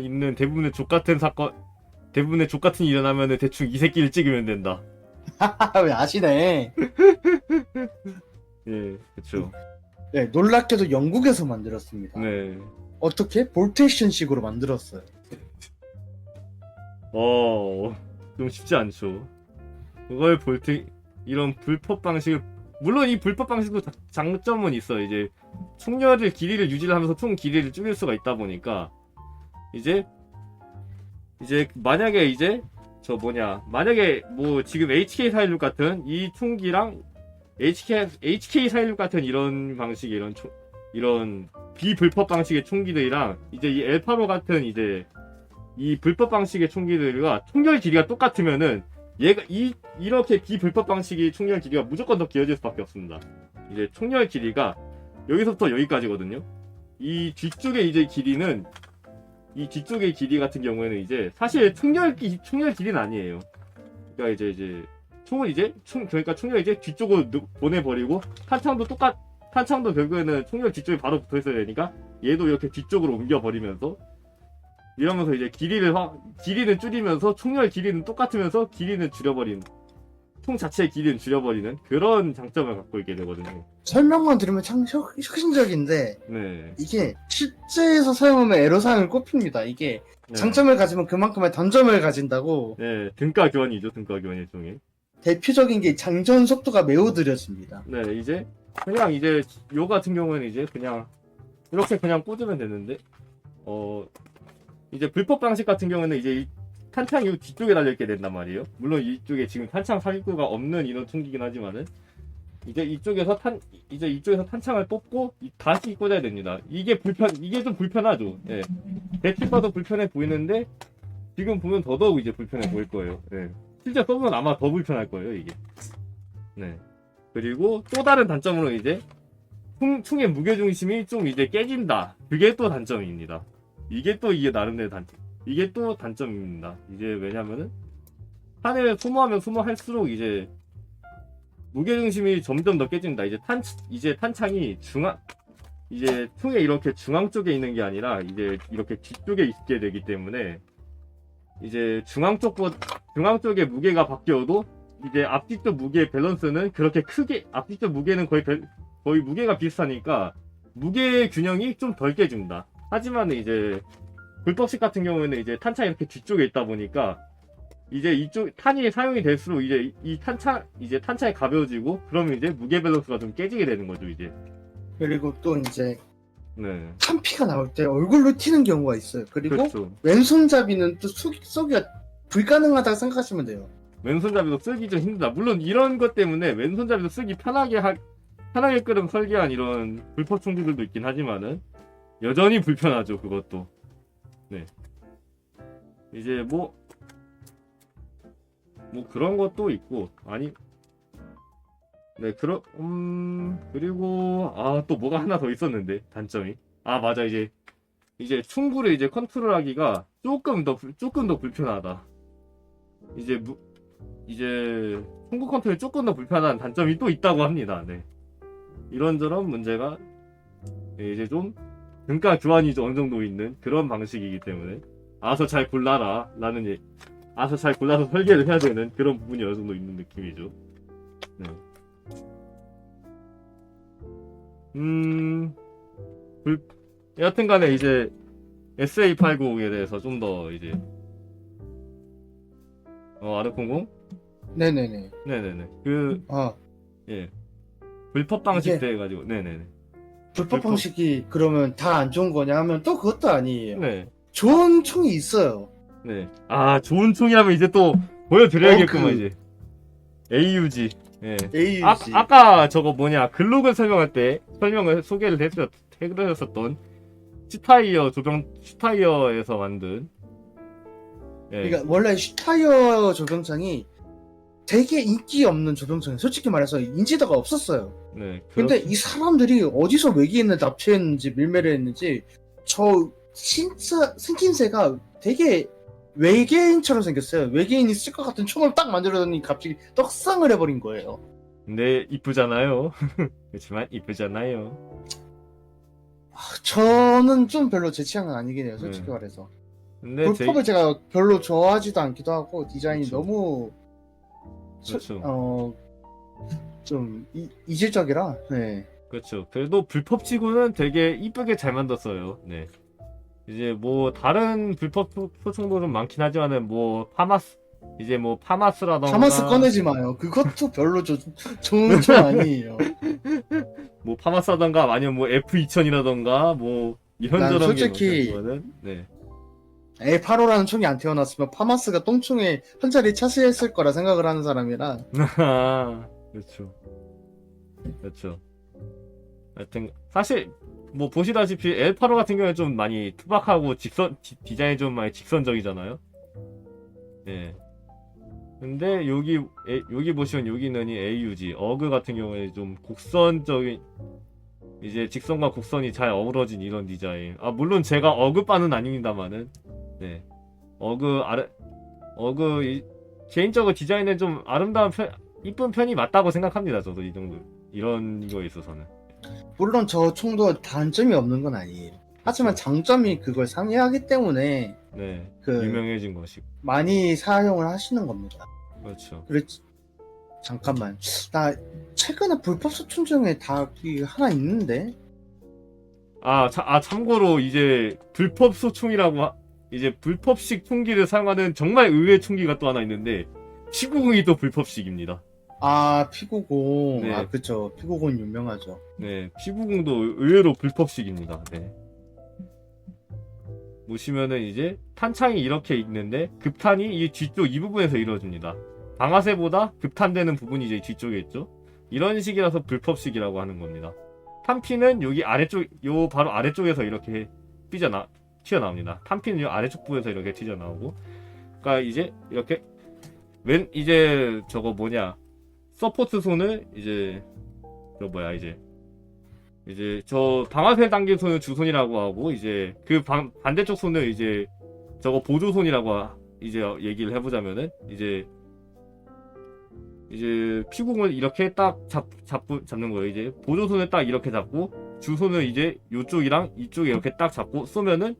있는 대부분의 족 같은 일이 일어나면은 대충 이 새끼를 찍으면 된다. 왜 아시네. 예, 그렇죠. 네, 놀랍게도 영국에서 만들었습니다. 네. 어떻게? 볼테이션식으로 만들었어요. 좀 쉽지 않죠. 그걸 이런 불법 방식을 물론 이 불법 방식도 장점은 있어. 이제 길이를 유지를 하면서 총 길이를 줄일 수가 있다 보니까 이제 만약에 만약에 뭐 지금 HK416 같은 이 총기랑 HK416 같은 이런 방식의 이런 비불법 방식의 총기들이랑 이제 이 엘파로 같은 이제 이 불법 방식의 총기들과 총열 길이가 똑같으면은 이렇게 비불법 방식의 총열 길이가 무조건 더 길어질 수밖에 없습니다. 이제 총열 길이가 여기서부터 여기까지거든요. 이 뒤쪽의 길이 같은 경우에는 이제 사실 총열 길이는 아니에요. 그러니까 총을 그러니까 총열 뒤쪽으로 보내버리고 탄창도 탄창도 결국에는 총열 뒤쪽에 바로 붙어 있어야 되니까 얘도 이렇게 뒤쪽으로 옮겨 버리면서 이러면서 이제 길이는 줄이면서 총열 길이는 똑같으면서 길이는 줄여버리는, 총 자체의 길이는 줄여버리는 그런 장점을 갖고 있게 되거든요. 설명만 들으면 참 혁신적인데 네. 이게 실제에서 사용하면 애로사항을 꼽힙니다. 이게 네. 장점을 가지면 그만큼의 단점을 가진다고. 네, 등가 교환이죠. 등가 교환 일종의. 대표적인 게 장전 속도가 매우 느려집니다. 네, 이제 그냥 이제 요 같은 경우는 이제 그냥 이렇게 그냥 꽂으면 되는데 이제 불법 방식 같은 경우는 이제 이 탄창이 요 뒤쪽에 달려있게 된단 말이에요. 물론 이쪽에 지금 탄창 사격구가 없는 인원 총기긴 하지만은 이제 이쪽에서 탄창을 뽑고 다시 꽂아야 됩니다. 이게 좀 불편하죠. 예. 대충 봐도 불편해 보이는데 지금 보면 더더욱 이제 불편해 보일 거예요. 예. 실제 써보면 아마 더 불편할 거예요, 이게. 네. 그리고 또 다른 단점으로 이제 총의 무게중심이 좀 이제 깨진다. 그게 또 단점입니다. 이게 나름대로 이게 또 단점입니다. 이제 왜냐면은 탄을 소모하면 소모할수록 이제 무게중심이 점점 더 깨진다. 이제 탄창이 이제 총의 이렇게 중앙 쪽에 있는 게 아니라 이제 이렇게 뒤쪽에 있게 되기 때문에 이제 중앙 쪽의 무게가 바뀌어도 이제 앞뒤쪽 무게의 밸런스는 그렇게 크게, 앞뒤쪽 무게는 거의 무게가 비슷하니까 무게 균형이 좀 덜 깨집니다. 하지만 이제 불법식 같은 경우에는 이제 탄창이 이렇게 뒤쪽에 있다 보니까 이제 이쪽 탄이 사용이 될수록 이제 탄창이 가벼워지고 그러면 이제 무게 밸런스가 좀 깨지게 되는 거죠, 이제. 그리고 또 이제 네. 탄피가 나올 때 얼굴로 튀는 경우가 있어요. 그리고 그렇죠. 왼손잡이는 또 쏘기가 불가능하다고 생각하시면 돼요. 왼손잡이도 쓰기 좀 힘들다. 물론 이런 것 때문에 왼손잡이도 쓰기 편하게끔 설계한 이런 불법 총기들도 있긴 하지만은 여전히 불편하죠, 그것도. 네. 이제 뭐 그런 것도 있고, 네, 그리고 또 뭐가 하나 더 있었는데, 단점이. 맞아, 이제 충구를 이제 컨트롤하기가 조금 더 불편하다. 이제 충구 컨트롤이 조금 더 불편한 단점이 또 있다고 합니다. 네. 이런저런 문제가 이제 좀 등가 교환이 어느 정도 있는 그런 방식이기 때문에 알아서 잘 골라서 설계를 해야 되는 그런 부분이 어느 정도 있는 느낌이죠. 네. 여하튼간에 이제 SA80에 대해서 좀 더 이제 R00? 네네네. 네네네. 예. 불법 방식 돼 가지고 네네네. 불법 방식이 그러면 다 안 좋은 거냐 하면 또 그것도 아니에요. 네. 좋은 총이 있어요. 네. 좋은 총이라면 이제 또 보여드려야겠구만, 이제. AUG. 예. AUG. 아까 저거 글록을 설명할 때 소개를 해드렸었던 슈타이어에서 만든. 예. 그러니까 원래 슈타이어 조병창이 되게 인기 없는 조병창이 솔직히 말해서 인지도가 없었어요. 네. 근데 이 사람들이 어디서 외계인을 납치했는지 밀매를 했는지 저 진짜 생김새가 되게 외계인처럼 생겼어요. 외계인이 쓸 것 같은 총을 딱 만들어더니 갑자기 떡상을 해버린 거예요. 근데 이쁘잖아요. 그렇지만 이쁘잖아요. 저는 좀 별로 제 취향은 아니긴 해요. 솔직히 말해서. 근데 불법을 제가 별로 좋아하지도 않기도 하고 디자인이 그렇죠. 너무 그렇죠. 좀 이질적이라. 네. 그렇죠. 그래도 불법치고는 되게 이쁘게 잘 만들었어요. 네. 이제 다른 불법 소총도 좀 많긴 하지만은 파마스라던가. 파마스 꺼내지 마요. 그것도 별로 좋은 총 아니에요. 파마스라던가 아니면 F2000이라던가 이런저런 난 솔직히 게 많지만은 네. L85라는 총이 안 태어났으면 파마스가 똥총에 한 자리 차지했을 거라 생각을 하는 사람이라. 그렇죠. 그렇죠. 하여튼 사실 보시다시피 L85 같은 경우에 좀 많이 투박하고 디자인이 좀 많이 직선적이잖아요. 예. 근데 여기 보시면 여기는 이 AUG 어그 같은 경우에 좀 곡선적인 이제 직선과 곡선이 잘 어우러진 이런 디자인. 물론 제가 어그빠는 아닙니다만은 네. 개인적으로 디자인은 좀 이쁜 편이 맞다고 생각합니다. 저도 이 정도 이런 거에 있어서는. 물론 저 총도 단점이 없는 건 아니에요. 하지만 장점이 그걸 상회하기 때문에 네, 그 유명해진 것이고. 많이 사용을 하시는 겁니다. 그렇죠. 그래 잠깐만, 나 최근에 불법 소총 중에 닭이 하나 있는데. 참고로 이제 불법 소총이라고 이제 불법식 총기를 사용하는 정말 의외의 총기가 또 하나 있는데 P90이 또 불법식입니다. 아, P90. 네. 아, 그쵸. P90 유명하죠. 네, P90도 의외로 불법식입니다. 네. 보시면은 이제 탄창이 이렇게 있는데 급탄이 이 뒤쪽 이 부분에서 이루어집니다. 방아쇠보다 급탄되는 부분이 이제 뒤쪽에 있죠. 이런 식이라서 불법식이라고 하는 겁니다. 탄피는 여기 아래쪽, 요 바로 아래쪽에서 이렇게 튀어나옵니다. 탄피는 요 아래쪽 부에서 이렇게 튀어나오고, 그러니까 이제 이렇게 이제 저거 뭐냐, 서포트 손을 이제 이제 저 방아쇠 당긴 손을 주손이라고 하고, 이제 그 반대쪽 손을 이제 저거 보조손이라고 이제 얘기를 해보자면은 이제 피궁을 이렇게 딱 잡는 거예요. 이제 보조손을 딱 이렇게 잡고 주손을 이제 요쪽이랑 이쪽에 이렇게 딱 잡고 쏘면은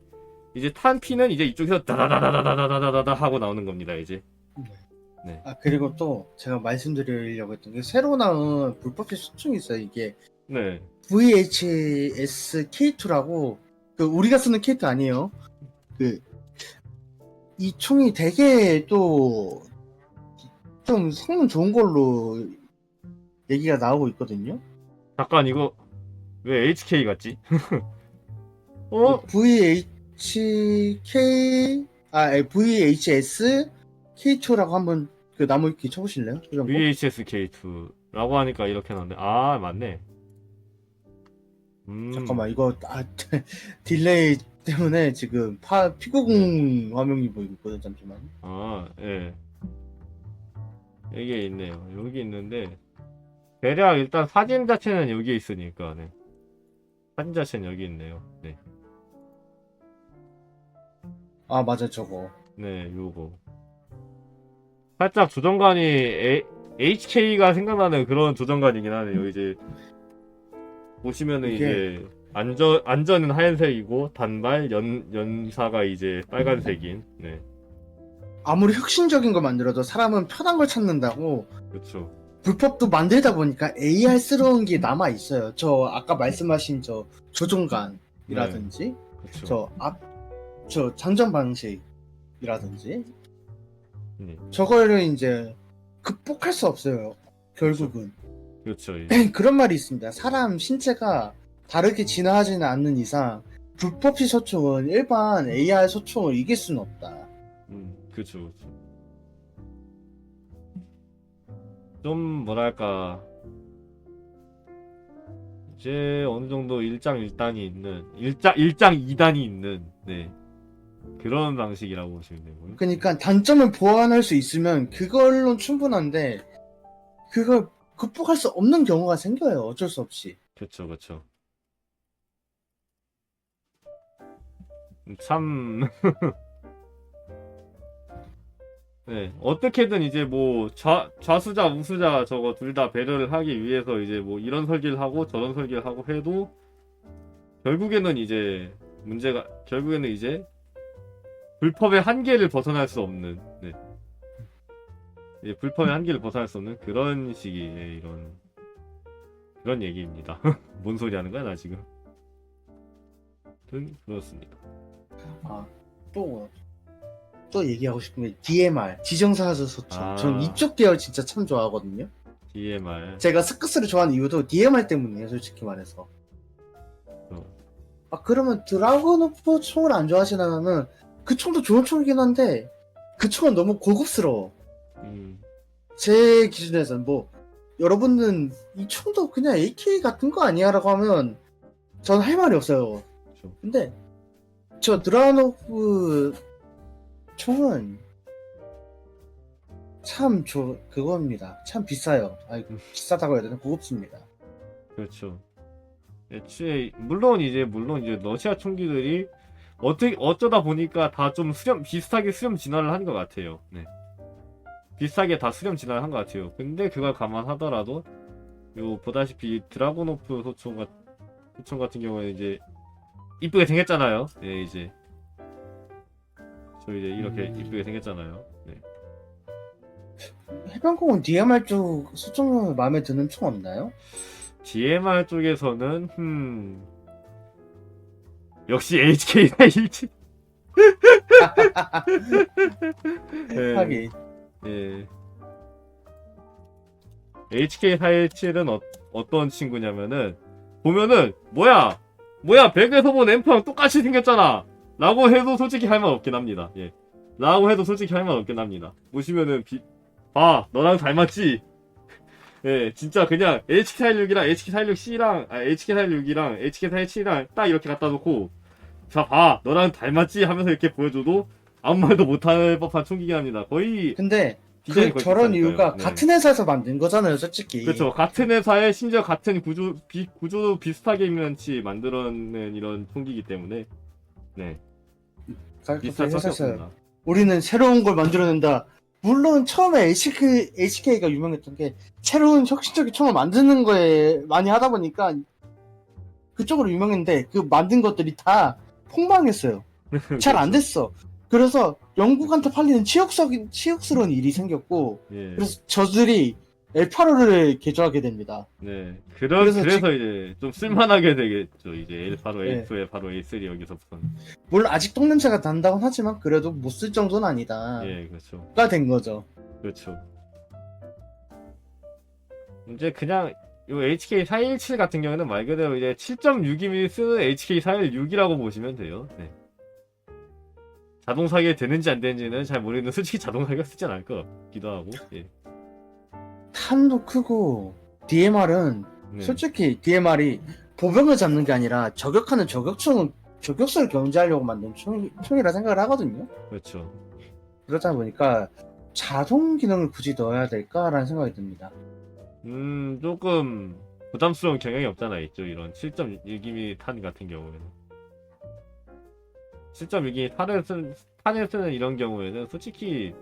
이제 탄피는 이제 이쪽에서 다다다다다다다다다 하고 나오는 겁니다. 이제. 네. 아, 그리고 또 제가 말씀드리려고 했던 게 새로 나온 불법식 소총이 있어요. 이게 네. VHS K2라고, 그 우리가 쓰는 K2 아니에요. 이 총이 되게 또 좀 성능 좋은 걸로 얘기가 나오고 있거든요. 잠깐 이거 왜 HK 같지? 어? VHS K2라고 한번 그 나무위키 쳐보실래요? VHS K2라고 하니까 이렇게 나오는데 맞네. 잠깐만, 이거 딜레이 때문에 지금 P90 화면이 보이고 있거든. 잠시만. 예. 이게 있네요. 여기 있는데 대략 일단 사진 자체는 여기 있으니까, 네. 사진 자체는 여기 있네요. 네. 아, 맞아, 저거. 네, 요거. 살짝 조정관이 HK가 생각나는 그런 조정관이긴 하네요. 이제 보시면은 이제 안전은 하얀색이고 단발 연사가 이제 빨간색인. 네. 아무리 혁신적인 걸 만들어도 사람은 편한 걸 찾는다고 그렇죠. 불법도 만들다 보니까 AR스러운 게 남아 있어요. 저 아까 말씀하신 저 조종관이라든지 그렇죠. 저 장전 방식이라든지 네. 저거를 이제 극복할 수 없어요. 결국은. 그렇죠. 이제. 그런 말이 있습니다. 사람 신체가 다르게 진화하지는 않는 이상 불법식 소총은 일반 AR 소총을 이길 수는 없다. 그렇죠. 좀 뭐랄까 이제 어느 정도 일장일단이 있는 일장이단이 있는 네 그런 방식이라고 보시면 되고요. 그러니까 단점을 보완할 수 있으면 그걸로 충분한데 그걸 극복할 수 없는 경우가 생겨요. 어쩔 수 없이. 그렇죠, 그렇죠. 참 네, 어떻게든 이제 뭐 좌수자 우수자 저거 둘 다 배려를 하기 위해서 이제 뭐 이런 설계를 하고 저런 설계를 하고 해도 결국에는 이제 불법의 한계를 벗어날 수 없는 이제 불법의 한계를 벗어날 수 없는 그런 식의 그런 얘기입니다. 뭔 소리 하는 거야 나 지금? 그렇습니다. 또 얘기하고 싶은 게 DMR, 지정사수 소총. 전 이쪽 계열 진짜 참 좋아하거든요. DMR. 제가 스크스를 좋아하는 이유도 DMR 때문이에요, 솔직히 말해서. 그러면 드라곤오프 총을 안 좋아하시나면 그 총도 좋은 총이긴 한데 그 총은 너무 고급스러워. 제 기준에서는 뭐 여러분은 이 총도 그냥 AK 같은 거 아니야라고 하면 전 할 말이 없어요. 그렇죠. 근데 저 드라곤오프 총은 참 그겁니다. 참 비싸요. 비싸다고 해야 되나? 고급습니다. 그렇죠. 애초에 물론 이제 러시아 총기들이 어쩌다 보니까 다 좀 비슷하게 수렴 진화를 한 것 같아요. 네. 비슷하게 다 수렴 진화를 한 것 같아요. 근데 그걸 감안하더라도 요 보다시피 드라곤오프 소총 같은 경우에 이제 이쁘게 생겼잖아요. 네, 이제 저 이제 이렇게 이쁘게 생겼잖아요. 네. 해변공원 DMR 쪽 소총은 마음에 드는 총 없나요? DMR 쪽에서는 역시 HK417. 네. 하긴. 예. HK417은 어떤 친구냐면은 보면은 뭐야 백에서 본 앰프랑 똑같이 생겼잖아 라고 해도 솔직히 할 말 없긴 합니다. 예. 라고 해도 솔직히 할 말 없긴 합니다. 보시면은 너랑 닮았지? 예, 진짜 그냥 HK416이랑 HK416C랑 HK416이랑 HK417이랑 딱 이렇게 갖다 놓고 자 너랑 닮았지? 하면서 이렇게 보여줘도 아무 말도 못할 법한 총기긴 합니다. 거의 근데 디자인이 그 거의 저런 비슷하니까요. 이유가 네. 같은 회사에서 만든 거잖아요, 솔직히. 그렇죠. 같은 회사에 심지어 같은 구조도 비슷하게 면치 만들어낸 이런 총기이기 때문에 네 비슷할 수밖에 회사에서 없습니다. 우리는 새로운 걸 만들어낸다. 물론 처음에 HK가 유명했던 게 새로운 혁신적인 총을 만드는 거에 많이 하다 보니까 그쪽으로 유명했는데 그 만든 것들이 다 폭망했어요. 잘 안 됐어. 그래서 영국한테 팔리는 치욕스러운 일이 생겼고 예. 그래서 저들이 L85를 개조하게 됩니다. 네. 그래서 그래서 이제 좀 쓸만하게 되겠죠. 이제 L85, 네. L2, L8, A3 여기서부터는. 물론 아직 똥냄새가 난다곤 하지만 그래도 못 쓸 정도는 아니다. 예, 그렇죠. 가 된 거죠. 그렇죠. 이제 그냥 요 HK417 같은 경우는 말 그대로 이제 7.62mm 쓰는 HK416이라고 보시면 돼요. 네. 자동 사격 되는지 안 되는지는 잘 모르겠는데 솔직히 자동 사격 쓰진 않을 것 같기도 하고. 예. 탄도 크고 DMR은 네. 솔직히 DMR이 보병을 잡는 게 아니라 저격하는 저격수를 견제하려고 만든 총이라 생각을 하거든요. 그렇죠. 그러다 보니까 자동 기능을 굳이 넣어야 될까라는 생각이 듭니다. 조금 부담스러운 경향이 없잖아 있죠. 이런 7.62mm 탄 같은 경우에는 7.62mm 탄을 쓰는 이런 경우에는 솔직히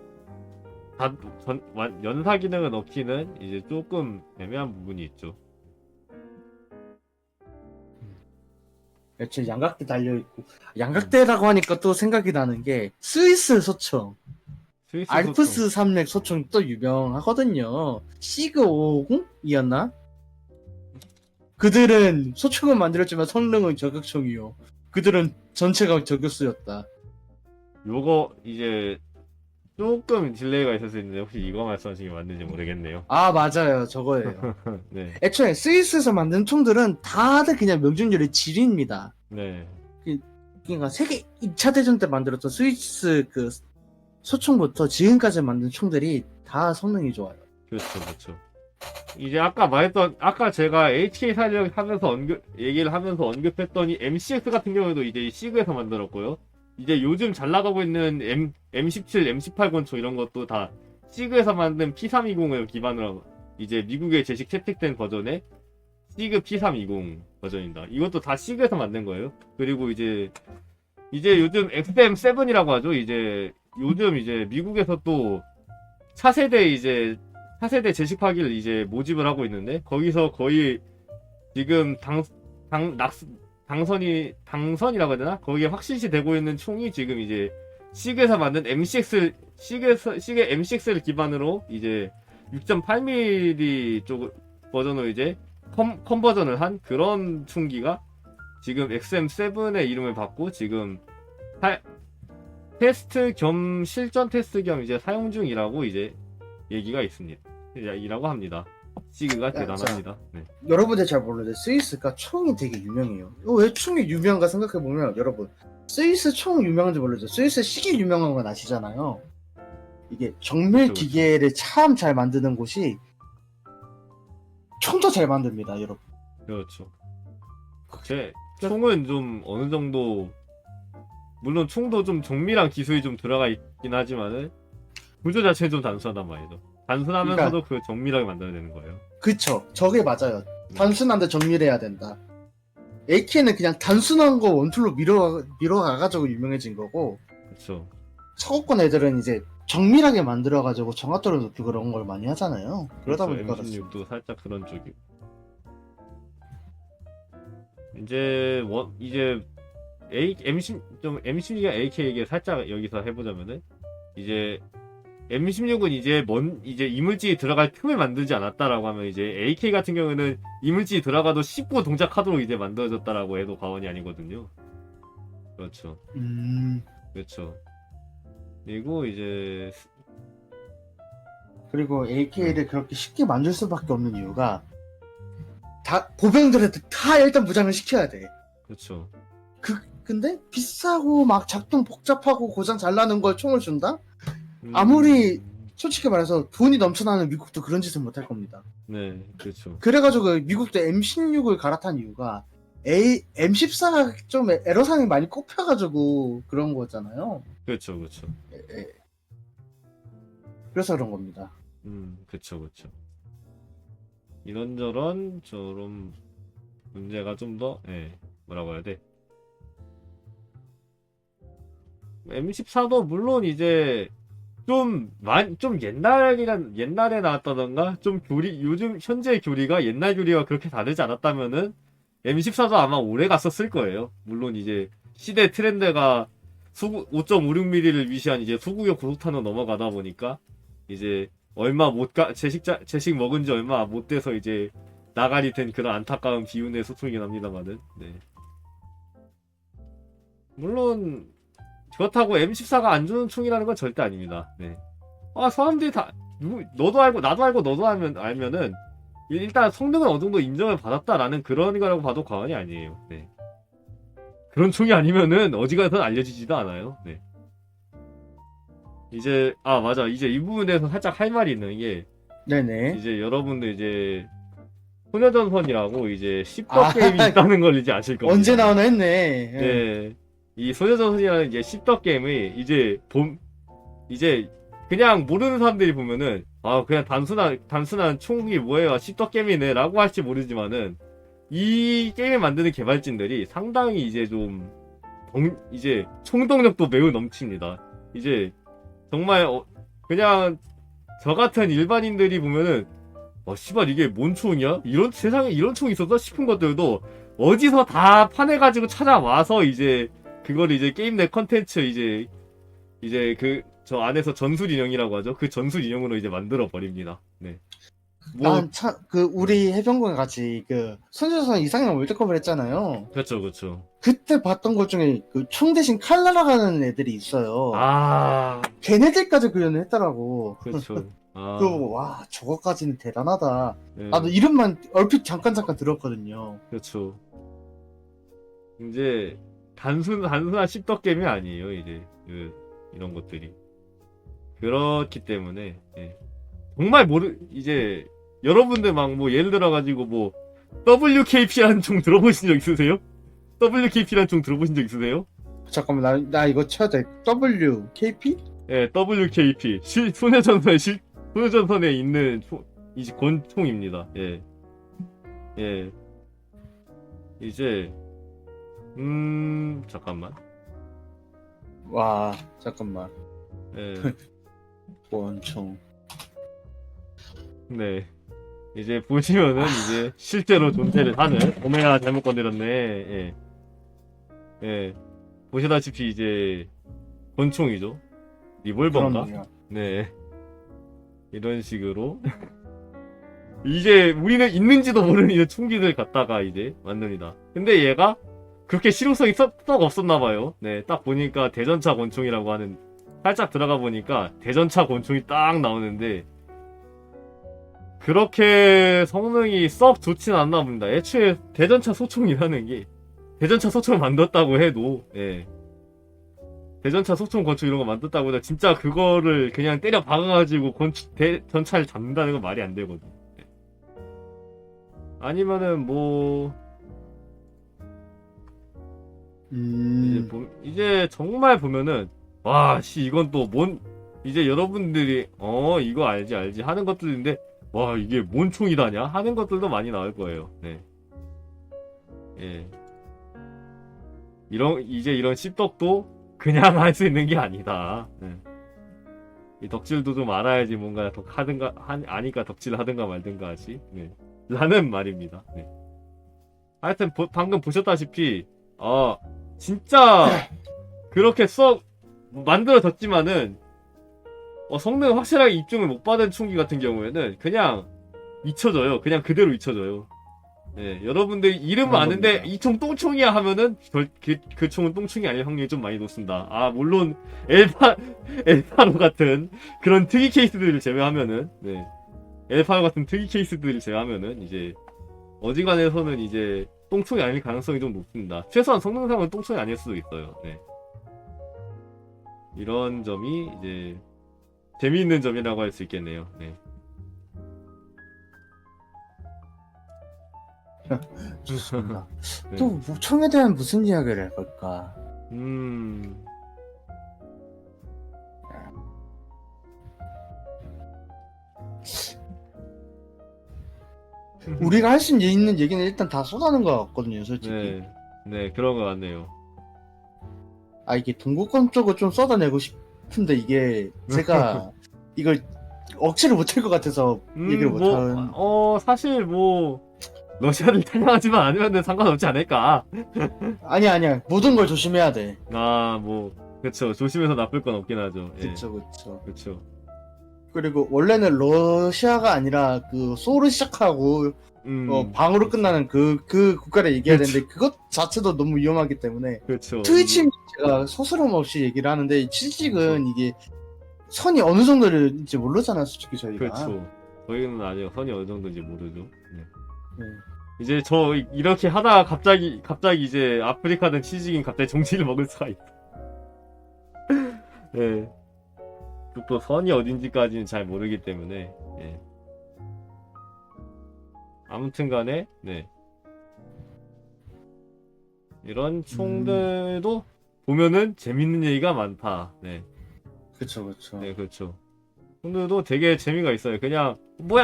연사 기능을 넣기는 이제 조금 애매한 부분이 있죠. 애초에 양각대 달려있고 양각대라고 하니까 또 생각이 나는 게 스위스 소총 스위스 알프스 3렉 소총이 또 유명하거든요. 시그 550이었나? 그들은 소총은 만들었지만 성능은 저격총이요. 그들은 전체가 저격수였다. 요거 이제 조금 딜레이가 있을 수 있는데 혹시 이거 말씀하신 게 맞는지 모르겠네요. 아 맞아요, 저거예요. 네, 애초에 스위스에서 만든 총들은 다들 그냥 명중률의 질입니다. 네, 그러니까 세계 2차 대전 때 만들었던 스위스 그 소총부터 지금까지 만든 총들이 다 성능이 좋아요. 그렇죠, 그렇죠. 이제 아까 제가 HK416 하면서 얘기를 하면서 언급했더니 MCX 같은 경우에도 이제 시그에서 만들었고요. 이제 요즘 잘 나가고 있는 M17, M18 권총 이런 것도 다 시그에서 만든 P320을 기반으로 하고 이제 미국에 제식 채택된 버전의 시그 P320 버전입니다. 이것도 다 시그에서 만든 거예요. 그리고 이제 요즘 XM7이라고 하죠. 이제 요즘 이제 미국에서 또 차세대 제식파기를 이제 모집을 하고 있는데 거기서 거의 지금 당선이라고 해야 되나? 거기에 확실시 되고 있는 총이 지금 이제 시그에서 만든 시그 MCX를 기반으로 이제 6.8mm 쪽 버전으로 이제 컨버전을 한 그런 총기가 지금 XM7의 이름을 받고 지금 테스트 겸 실전 테스트 겸 이제 사용 중이라고 이제 얘기가 있습니다. 이라고 합니다. 시그가 대단합니다. 네. 여러분들 잘 모르는데 스위스가 총이 되게 유명해요. 왜 총이 유명한가 생각해보면 여러분 스위스 총 유명한지 모르죠. 스위스 시계 유명한 건 아시잖아요. 이게 정밀 그렇죠, 기계를 참 잘 만드는 곳이 총도 잘 만듭니다, 여러분. 그렇죠. 제 총은 좀 어느 정도 물론 총도 좀 정밀한 기술이 좀 들어가 있긴 하지만은 구조 자체는 좀 단순하단 말이죠. 단순하면서도 그 정밀하게 만들어야 되는 거예요. 그쵸. 저게 맞아요. 단순한데 정밀해야 된다. AK는 그냥 단순한 거 원툴로 밀어가가지고 유명해진 거고 그렇죠. 서구권 애들은 이제 정밀하게 만들어가지고 정확도를 높이고 그런 걸 많이 하잖아요. 그러다 보니까 M16도 살짝 그런 쪽이. 이제 M16과 AK 얘기 살짝 여기서 해보자면은 이제 M16은 이제 이물질이 들어갈 틈을 만들지 않았다라고 하면 이제 AK 같은 경우는 이물질이 들어가도 씹고 동작하도록 이제 만들어졌다라고 해도 과언이 아니거든요. 그렇죠. 그렇죠. 그리고 이제 그리고 AK를 그렇게 쉽게 만들 수밖에 없는 이유가 다 보병들한테 다 일단 무장을 시켜야 돼. 그렇죠. 근데 비싸고 막 작동 복잡하고 고장 잘 나는 걸 총을 준다? 음, 아무리 솔직히 말해서 돈이 넘쳐나는 미국도 그런 짓은 못할 겁니다. 네, 그렇죠. 그래가지고 미국도 M16을 갈아탄 이유가 M14가 좀 에러상이 많이 꼽혀가지고 그런 거잖아요. 그렇죠, 그렇죠. 그래서 그런 겁니다. 그렇죠, 그렇죠. 이런저런 저런 문제가 좀 더, 뭐라고 해야 돼? M14도 물론 이제 좀 옛날에 나왔다던가 좀 요즘 현재 교리가 옛날 교리와 그렇게 다르지 않았다면은 M14도 아마 오래 갔었을 거예요. 물론 이제 시대 트렌드가 5.56mm를 위시한 이제 수구역 고속탄으로 넘어가다 보니까 이제 제식 먹은 지 얼마 못 돼서 이제 나가리 된 그런 안타까운 비운의 소총이긴 합니다만은, 네. 물론 그렇다고 M14가 안 좋은 총이라는 건 절대 아닙니다. 네. 사람들이 너도 알고 나도 알고 너도 알면은 일단 성능은 어느 정도 인정을 받았다라는 그런 거라고 봐도 과언이 아니에요. 네. 그런 총이 아니면은 어디가든 알려지지도 않아요. 네. 이제 맞아. 이제 이 부분에서 살짝 할 말이 있는 게 네네. 이제 여러분들 이제 소녀전선이라고 이제 씹덕 게임이 있다는 걸 이제 아실 겁니다. 언제 나오나 했네. 네. 이 소녀전선이라는 이제 씹덕 게임이 이제 그냥 모르는 사람들이 보면은 그냥 단순한 총이 뭐예요 씹덕 게임이네라고 할지 모르지만은 이 게임을 만드는 개발진들이 상당히 이제 이제 총동력도 매우 넘칩니다. 이제 정말 그냥 저 같은 일반인들이 보면은 씨발 이게 뭔 총이야? 세상에 이런 총이 있었어? 싶은 것들도 어디서 다 파내가지고 찾아와서 이제 그걸 이제 게임 내 컨텐츠 이제 저 안에서 전술 인형이라고 하죠. 그 전술 인형으로 이제 만들어 버립니다. 네. 우리 해병군 같이 선수선 이상형 월드컵을 했잖아요. 그렇죠, 그렇죠. 그때 봤던 것 중에 총 대신 칼 날아가는 애들이 있어요. 걔네들까지 구현을 했더라고. 그렇죠. 와, 저거까지는 대단하다. 네. 나도 이름만 얼핏 잠깐 들었거든요. 그렇죠. 이제 단순한 씹덕 게임이 아니에요. 이제 이런 것들이 그렇기 때문에 정말 이제 여러분들 막 예를 들어 가지고 WKP라는 총 들어보신 적 있으세요? WKP라는 총 들어보신 적 있으세요? 잠깐만 나 이거 쳐야 돼. WKP? 네, WKP 소녀전선에 있는 이제 권총입니다. 예. 이제 잠깐만. 와, 잠깐만. 예. 권총. 네. 이제 보시면은 이제 실제로 존재를 하는 오메가 잘못 건드렸네. 예. 보시다시피 이제 권총이죠. 리볼버인가? 그럼요. 네. 이런 식으로 이제 우리는 있는지도 모르는 이제 총기들 갖다가 이제 만듭니다. 근데 얘가 그렇게 실용성이 썩 없었나봐요. 네, 딱 보니까 대전차 권총이라고 하는 살짝 들어가 보니까 대전차 권총이 딱 나오는데 그렇게 성능이 썩 좋진 않나 봅니다. 애초에 대전차 소총이라는 게 대전차 소총을 만들었다고 해도 대전차 소총 권총 이런 거 만들었다고 해도 진짜 그거를 그냥 때려 박아가지고 대전차를 잡는다는 건 말이 안 되거든. 아니면은 이제 정말 보면은 이건 또 이제 여러분들이 이거 알지 하는 것들인데 이게 뭔 총이다냐 하는 것들도 많이 나올 거예요. 네. 예. 이런 씹덕도 그냥 할 수 있는 게 아니다. 네. 이 덕질도 좀 알아야지 뭔가 아니까 덕질을 하든가 말든가 하지. 네. 라는 말입니다. 네. 하여튼 방금 보셨다시피 진짜 그렇게 썩 만들어졌지만은 성능 확실하게 입증을 못 받은 총기 같은 경우에는 그냥 잊혀져요. 그냥 그대로 잊혀져요. 네, 여러분들 이름은 그런 아는데 겁니다. 이 총 똥총이야 하면은 그 총은 똥총이 아닐 확률이 좀 많이 높습니다. 물론 엘파로 같은 그런 특이 케이스들을 제외하면은 네. 엘파로 같은 특이 케이스들을 제외하면은 이제 어지간해서는 이제 똥총이 아닐 가능성이 좀 높습니다. 최소한 성능상은 똥총이 아닐 수도 있어요. 네. 이런 점이 이제 재미있는 점이라고 할 수 있겠네요. 네. 좋습니다. 네. 또 뭐 총에 대한 무슨 이야기를 해볼까? 우리가 할 수 있는 얘기는 일단 다 쏟아낸 것 같거든요, 솔직히. 네, 그런 것 같네요. 이게 동구권 쪽을 좀 쏟아내고 싶은데 이게 제가 이걸 억지를 못할 것 같아서 얘기를 못하는. 사실 러시아를 찬양하지만 않으면 상관없지 않을까. 아니야. 모든 걸 조심해야 돼. 그쵸. 조심해서 나쁠 건 없긴 하죠. 예. 그쵸. 그리고 원래는 러시아가 아니라 그 소를 시작하고 방으로 끝나는 그 국가를 얘기해야 되는데 그것 자체도 너무 위험하기 때문에 그쵸. 트위치 제가 서스럼 없이 얘기를 하는데 치직은 이게 선이 어느 정도인지 모르잖아 솔직히 저희가. 그렇죠. 저희는 아직 선이 어느 정도인지 모르죠. 네. 네. 이제 저 이렇게 하다가 갑자기 이제 아프리카든 치즈긴 갑자기 정치를 먹을 수가 있어. 네. 또 선이 어딘지까지는 잘 모르기 때문에. 네. 아무튼간에 네. 이런 총들도 보면은 재밌는 얘기가 많다. 네. 그쵸. 네, 그렇죠. 총들도 되게 재미가 있어요. 그냥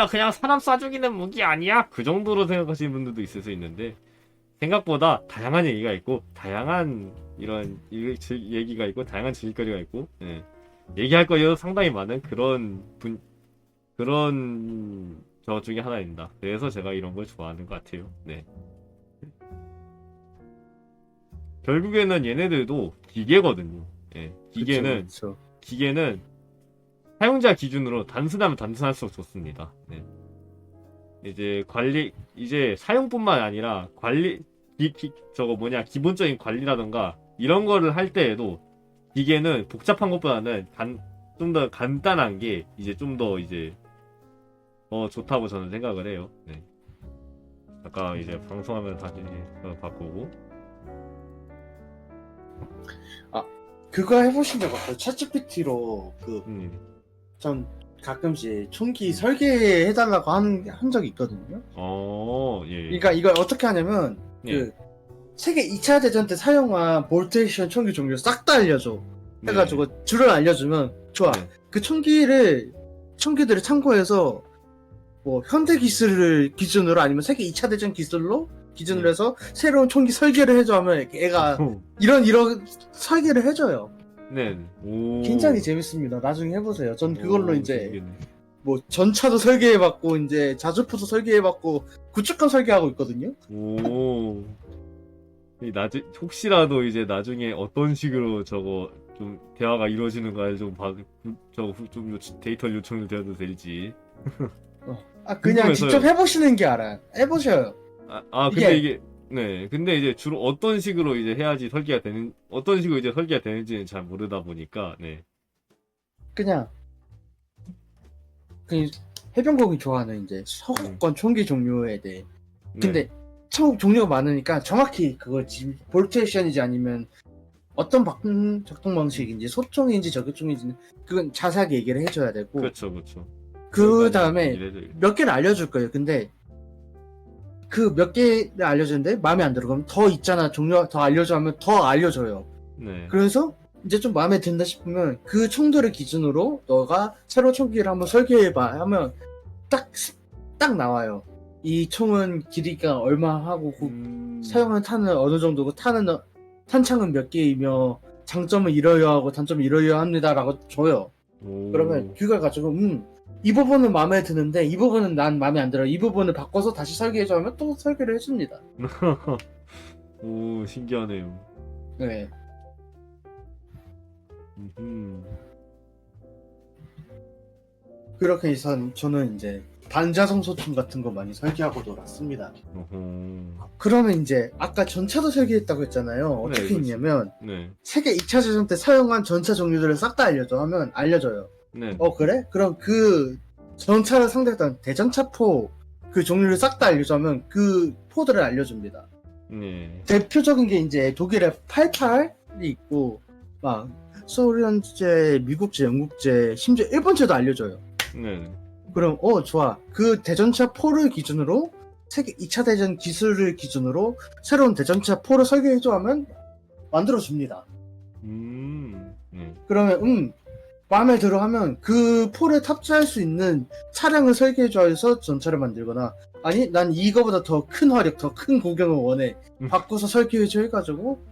그냥 사람 쏴 죽이는 무기 아니야? 그 정도로 생각하시는 분들도 있을 수 있는데 생각보다 다양한 얘기가 있고 다양한 이런 얘기가 있고 다양한 즐길거리가 있고 네. 얘기할 거리도 상당히 많은 그런 저 중에 하나입니다. 그래서 제가 이런 걸 좋아하는 것 같아요. 네. 결국에는 얘네들도 기계거든요. 네. 기계는 사용자 기준으로 단순하면 단순할수록 좋습니다. 네. 이제 사용뿐만 아니라 기본적인 관리라던가 이런 거를 할 때에도 기계는 복잡한 것보다는 좀 더 간단한 게 이제 좀 더 이제 좋다고 저는 생각을 해요. 네. 아까 이제 방송하면 다시 바꾸고. 그거 해보신 적 없어요? 챗GPT로 전 가끔씩 총기 음. 설계해달라고 한 적이 있거든요. 예. 그러니까 이걸 어떻게 하냐면 예. 세계 2차 대전 때 사용한 볼트액션 총기 종류 싹 다 알려줘. 네. 해가지고 줄을 알려주면 좋아. 네. 그 총기들을 참고해서 뭐 현대 기술을 기준으로 아니면 세계 2차 대전 기준으로 해서 새로운 총기 설계를 해줘 하면 애가 이런 설계를 해줘요. 네. 오. 굉장히 재밌습니다. 나중에 해보세요. 전 그걸로 이제 재밌겠네. 뭐 전차도 설계해봤고 이제 자주포도 설계해봤고 구축함 설계하고 있거든요. 오. 혹시라도 이제 나중에 어떤 식으로 좀 대화가 이루어지는가에 좀 데이터 요청을 드려도 될지. 그냥 궁금해서요. 직접 해보시는 게 알아요. 해보셔요. 근데 근데 이제 주로 어떤 식으로 이제 어떤 식으로 이제 설계가 되는지는 잘 모르다 보니까, 네. 그냥 해병국이 좋아하는 이제 서구권 총기 종류에 대해. 근데 총 종류가 많으니까 정확히 그거지 볼트 액션이지 아니면 어떤 작동 방식인지 소총인지 저격총인지 그건 자세하게 얘기를 해줘야 되고. 그렇죠. 그 다음에 몇 개를 알려줄 거예요. 근데 그 몇 개를 알려주는데 마음에 안 들어. 그럼 더 있잖아. 종류 더 알려줘 하면 더 알려줘요. 네. 그래서 이제 좀 마음에 든다 싶으면 그 총들을 기준으로 너가 새로 총기를 한번 설계해봐 하면 딱 나와요. 이 총은 길이가 얼마 하고 사용하는 탄은 어느 정도고 탄창은 몇 개이며 장점은 이러여하고 단점은 이러여합니다라고 줘요. 그러면 그걸 가지고 이 부분은 마음에 드는데 이 부분은 난 마음에 안 들어. 이 부분을 바꿔서 다시 설계해줘 하면 또 설계를 해줍니다. 오, 신기하네요. 네. 음. 그렇게 해서 저는 이제 반자성 소품 같은 거 많이 설계하고 놀았습니다. 어허. 그러면 이제 아까 전차도 설계했다고 했잖아요. 어떻게 그렇죠. 했냐면 네. 세계 2차 대전 때 사용한 전차 종류들을 싹 다 알려줘 하면 알려줘요. 네. 그래? 그럼 그 전차를 상대했던 대전차포 그 종류를 싹 다 알려줘 하면 그 포들을 알려줍니다. 네. 대표적인 게 이제 독일의 88이 있고 막 소련제, 미국제, 영국제, 심지어 일본제도 알려줘요. 네. 그럼 좋아. 그 대전차 포를 기준으로 세계 2차 대전 기술을 기준으로 새로운 대전차 포를 설계해줘 하면 만들어줍니다. 네. 그러면 마음에 들어 하면 그 포를 탑재할 수 있는 차량을 설계해줘 해서 전차를 만들거나 아니 난 이거보다 더 큰 화력, 더 큰 구경을 원해. 바꿔서 설계해줘 해가지고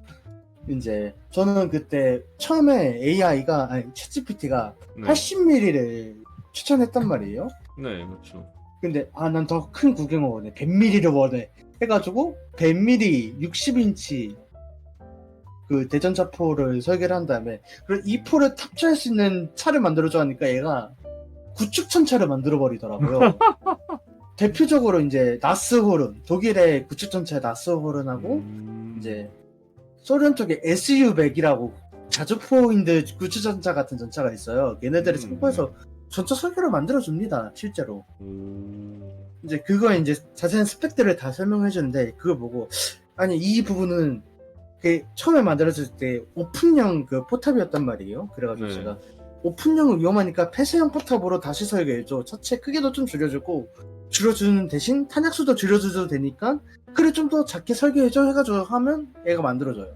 이제 저는 그때 처음에 AI가 아니 챗GPT가 네. 80mm를 추천했단 말이에요. 네, 그렇죠. 근데 난 더 큰 구경을 원해. 100mm를 원해. 해가지고 100mm 60인치 그 대전차포를 설계를 한 다음에 그리고 이 포를 탑재할 수 있는 차를 만들어줘 하니까 얘가 구축전차를 만들어 버리더라고요. 대표적으로 이제 나스호른, 독일의 구축전차 나스호른하고 이제 소련 쪽에 SU-100이라고 자주포인들 구축전차 같은 전차가 있어요. 얘네들이 참고해서 전차 설계를 만들어줍니다. 실제로. 이제 그거에 이제 자세한 스펙들을 다 설명해 주는데 그걸 보고 아니 이 부분은 그 처음에 만들어질 때 오픈형 그 포탑이었단 말이에요. 그래가지고 네. 제가 오픈형은 위험하니까 폐쇄형 포탑으로 다시 설계해줘. 차체 크기도 좀 줄여주고 줄여주는 대신 탄약수도 줄여줘도 되니까 그래 좀 더 작게 설계해줘 해가지고 하면 얘가 만들어져요.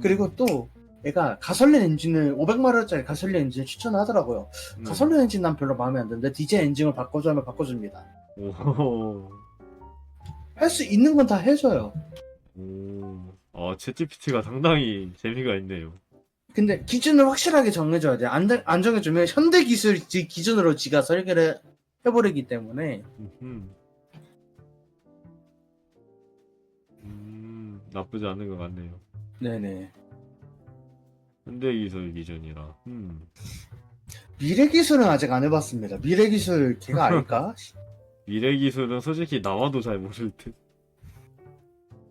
그리고 또 얘가 가솔린 엔진을 500마력짜리 가솔린 엔진을 추천하더라고요. 가솔린 엔진 난 별로 마음에 안 드는데 디젤 엔진을 바꿔줘 하면 바꿔줍니다. 오. 할 수 있는 건 다 해줘요. 챗GPT가 상당히 재미가 있네요. 근데 기준을 확실하게 정해줘야 돼. 안 정해주면 현대 기술 기준으로 지가 설계를 해버리기 때문에. 나쁘지 않은 것 같네요. 네네. 현대 기술 기준이라. 미래 기술은 아직 안 해봤습니다. 미래 기술 걔가 알까? 미래 기술은 솔직히 나와도 잘 모를 듯.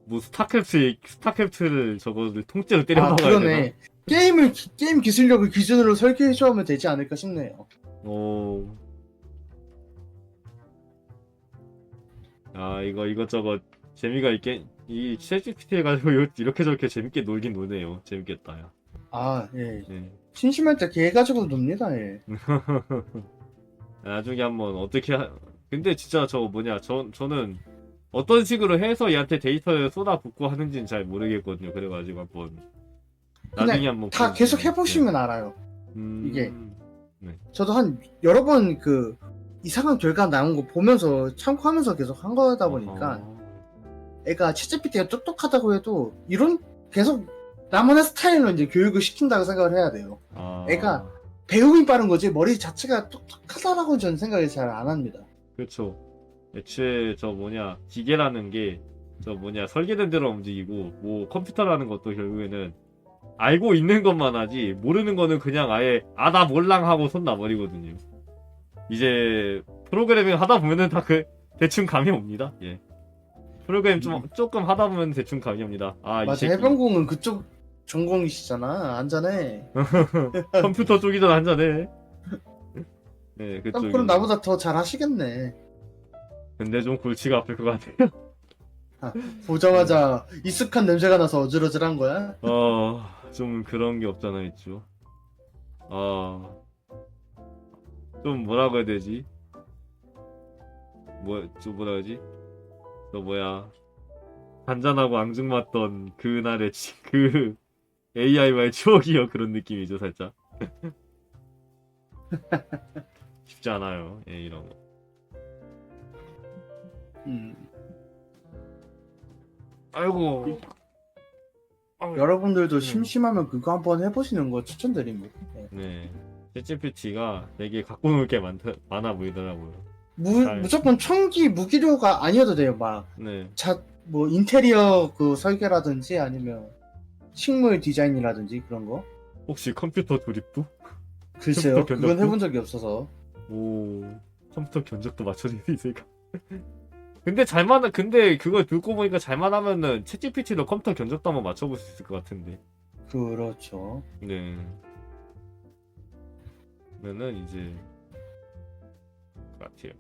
뭐 스타크래프트를 저거를 통째로 때려 박아야 그러네. 되나? 게임 기술력을 기준으로 설계해줘 하면 되지 않을까 싶네요. 이것저것 재미가 있게 이 챗GPT 해가지고 이렇게 저렇게 재밌게 놀긴 노네요. 재밌겠다, 야. 예. 네. 심심할 때 걔 가지고 놉니다, 예. 나중에 한번 근데 진짜 저는 어떤 식으로 해서 얘한테 데이터를 쏟아붓고 하는지는 잘 모르겠거든요. 그래가지고 나중에 한번 다 계속 해보시면 알아요. 이게 저도 한 여러 번 그 이상한 결과 나온 거 보면서 참고하면서 계속 한 거다 보니까 애가 챗GPT가 똑똑하다고 해도 이런 계속 나만의 스타일로 이제 교육을 시킨다고 생각을 해야 돼요. 애가 배움이 빠른 거지 머리 자체가 똑똑하다라고 저는 생각을 잘 안 합니다. 그렇죠. 애초에 기계라는 게 설계된 대로 움직이고 뭐 컴퓨터라는 것도 결국에는 알고 있는 것만 하지 모르는 거는 그냥 아예 나 몰랑 하고 손 놔버리거든요. 이제 프로그래밍 하다 보면은 다 대충 감이 옵니다. 예. 프로그램 조금 하다 보면 대충 감이 옵니다. 맞아, 해병공은 그쪽 전공이시잖아. 안전해. 컴퓨터 쪽이잖아, 한잔해. 네, 그쪽. 그럼 나보다 더 잘하시겠네. 근데 좀 골치가 아플 것 같아요. 보자마자 익숙한 냄새가 나서 어지러질한 거야? 좀 그런 게 없잖아, 있죠. 좀 뭐라고 해야 되지? 뭐라 해야지? 잔잔하고 앙증맞던 그날의 그 AI와의 추억이요. 그런 느낌이죠, 살짝. 쉽지 않아요, 예, 이런 거. 아이고. 여러분들도 심심하면 그거 한번 해보시는 거 추천드립니다. 네. 챗GPT가 되게 갖고 놀 게 많아 보이더라고요. 잘. 무조건 총기 무기료가 아니어도 돼요. 막 네. 뭐 인테리어 그 설계라든지 아니면 식물 디자인이라든지 그런 거. 혹시 컴퓨터 조립도? 글쎄요. 컴퓨터 그건 견적도? 해본 적이 없어서. 오, 컴퓨터 견적도 맞춰질 수 있을까? 근데 그걸 듣고 보니까 잘만 하면은 챗GPT도 컴퓨터 견적도 한번 맞춰볼 수 있을 것 같은데. 그렇죠. 네. 그러면은 이제 것 같아요.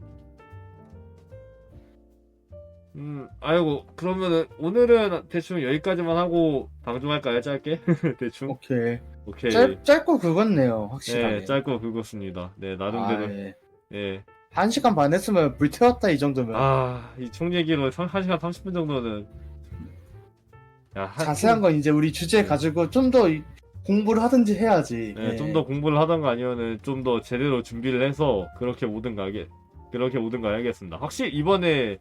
아이고 그러면은 오늘은 대충 여기까지만 하고 방송할까요? 짧게? 대충? 오케이. 오케이. 짧고 굵었네요. 확실하게. 네, 짧고 굵었습니다. 네, 나름대로. 아, 예. 예. 1시간 반 했으면 불태웠다 이 정도면. 아, 이 총 얘기로 1시간 30분 정도는. 야, 자세한 건 이제 우리 주제 네. 가지고 좀 더 공부를 하든지 해야지. 네, 예. 좀 더 공부를 하던가 아니면은 좀 더 제대로 준비를 해서 그렇게 모든 거 해야겠습니다. 확실히 이번에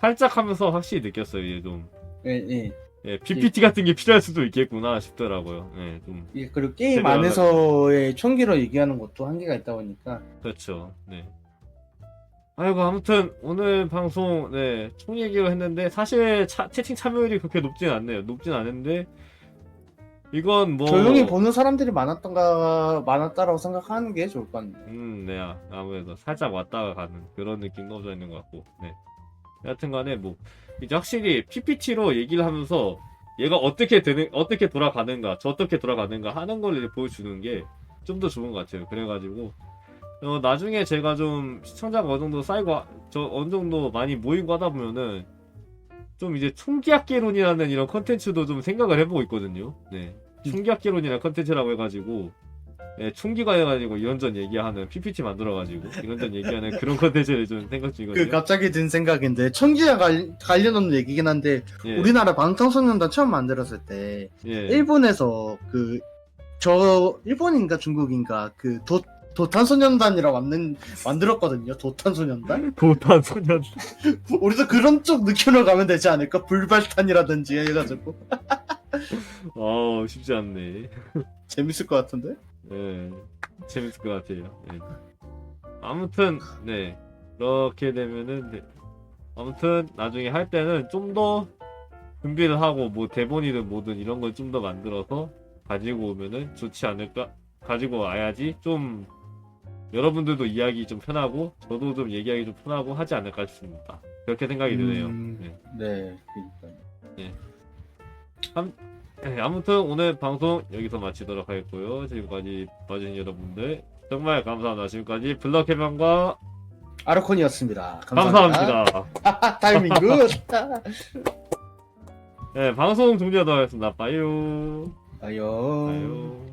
살짝 하면서 확실히 느꼈어요. 이제 좀. 예, 예. 예, PPT 같은 게 필요할 수도 있겠구나 싶더라고요. 예, 좀. 예, 그리고 게임 제대로 안에서의 총기로 얘기하는 것도 한계가 있다 보니까. 그렇죠. 네. 아이고, 아무튼, 오늘 방송, 네, 총 얘기를 했는데, 사실, 채팅 참여율이 그렇게 높진 않네요. 높진 않은데, 이건 뭐. 조용히 보는 사람들이 많았다라고 생각하는 게 좋을 것 같네요. 네, 아무래도 살짝 왔다가 가는 그런 느낌도 없어 있는 것 같고, 네. 여하튼 간에, 뭐, 이제 확실히 PPT로 얘기를 하면서, 얘가 어떻게 돌아가는가, 저 어떻게 돌아가는가 하는 걸 이제 보여주는 게 좀 더 좋은 것 같아요. 그래가지고, 나중에 제가 좀 시청자가 어느 정도 쌓이고, 어느 정도 많이 모이고 하다 보면은, 좀 이제 총기학개론이라는 이런 컨텐츠도 좀 생각을 해보고 있거든요. 네. 총기학개론이라는 컨텐츠라고 해가지고, 네, 총기 관해가지고 이런저런 얘기하는 PPT 만들어가지고, 이런저런 얘기하는 그런 컨텐츠를 좀 생각 중이거든요. 갑자기 든 생각인데 총기와 관련 없는 얘기긴 한데 예, 우리나라 방탄소년단 처음 만들었을 때 예. 일본에서 일본인가 중국인가 도탄소년단이라고 만들었거든요. 도탄소년단? 도탄소년. 우리도 그런 쪽 느낌으로 가면 되지 않을까? 불발탄이라든지 해가지고 쉽지 않네. 재밌을 것 같은데? 예, 재밌을 것 같아요. 예. 아무튼, 네. 그렇게 되면은, 네. 아무튼, 나중에 할 때는 좀 더 준비를 하고, 뭐, 대본이든 뭐든 이런 걸 좀 더 만들어서 가지고 오면은 좋지 않을까? 가지고 와야지 좀, 여러분들도 이야기 좀 편하고, 저도 좀 얘기하기 좀 편하고 하지 않을까 싶습니다. 그렇게 생각이 드네요. 네. 네, 그러니까요. 네, 아무튼 오늘 방송 여기서 마치도록 하겠고요. 지금까지 봐주신 여러분들 정말 감사합니다. 지금까지 블럭해방과 아르콘이었습니다. 감사합니다. 타이밍 굿. 네, 방송 종료하도록 하겠습니다. 빠이요. 아요. 빠이요.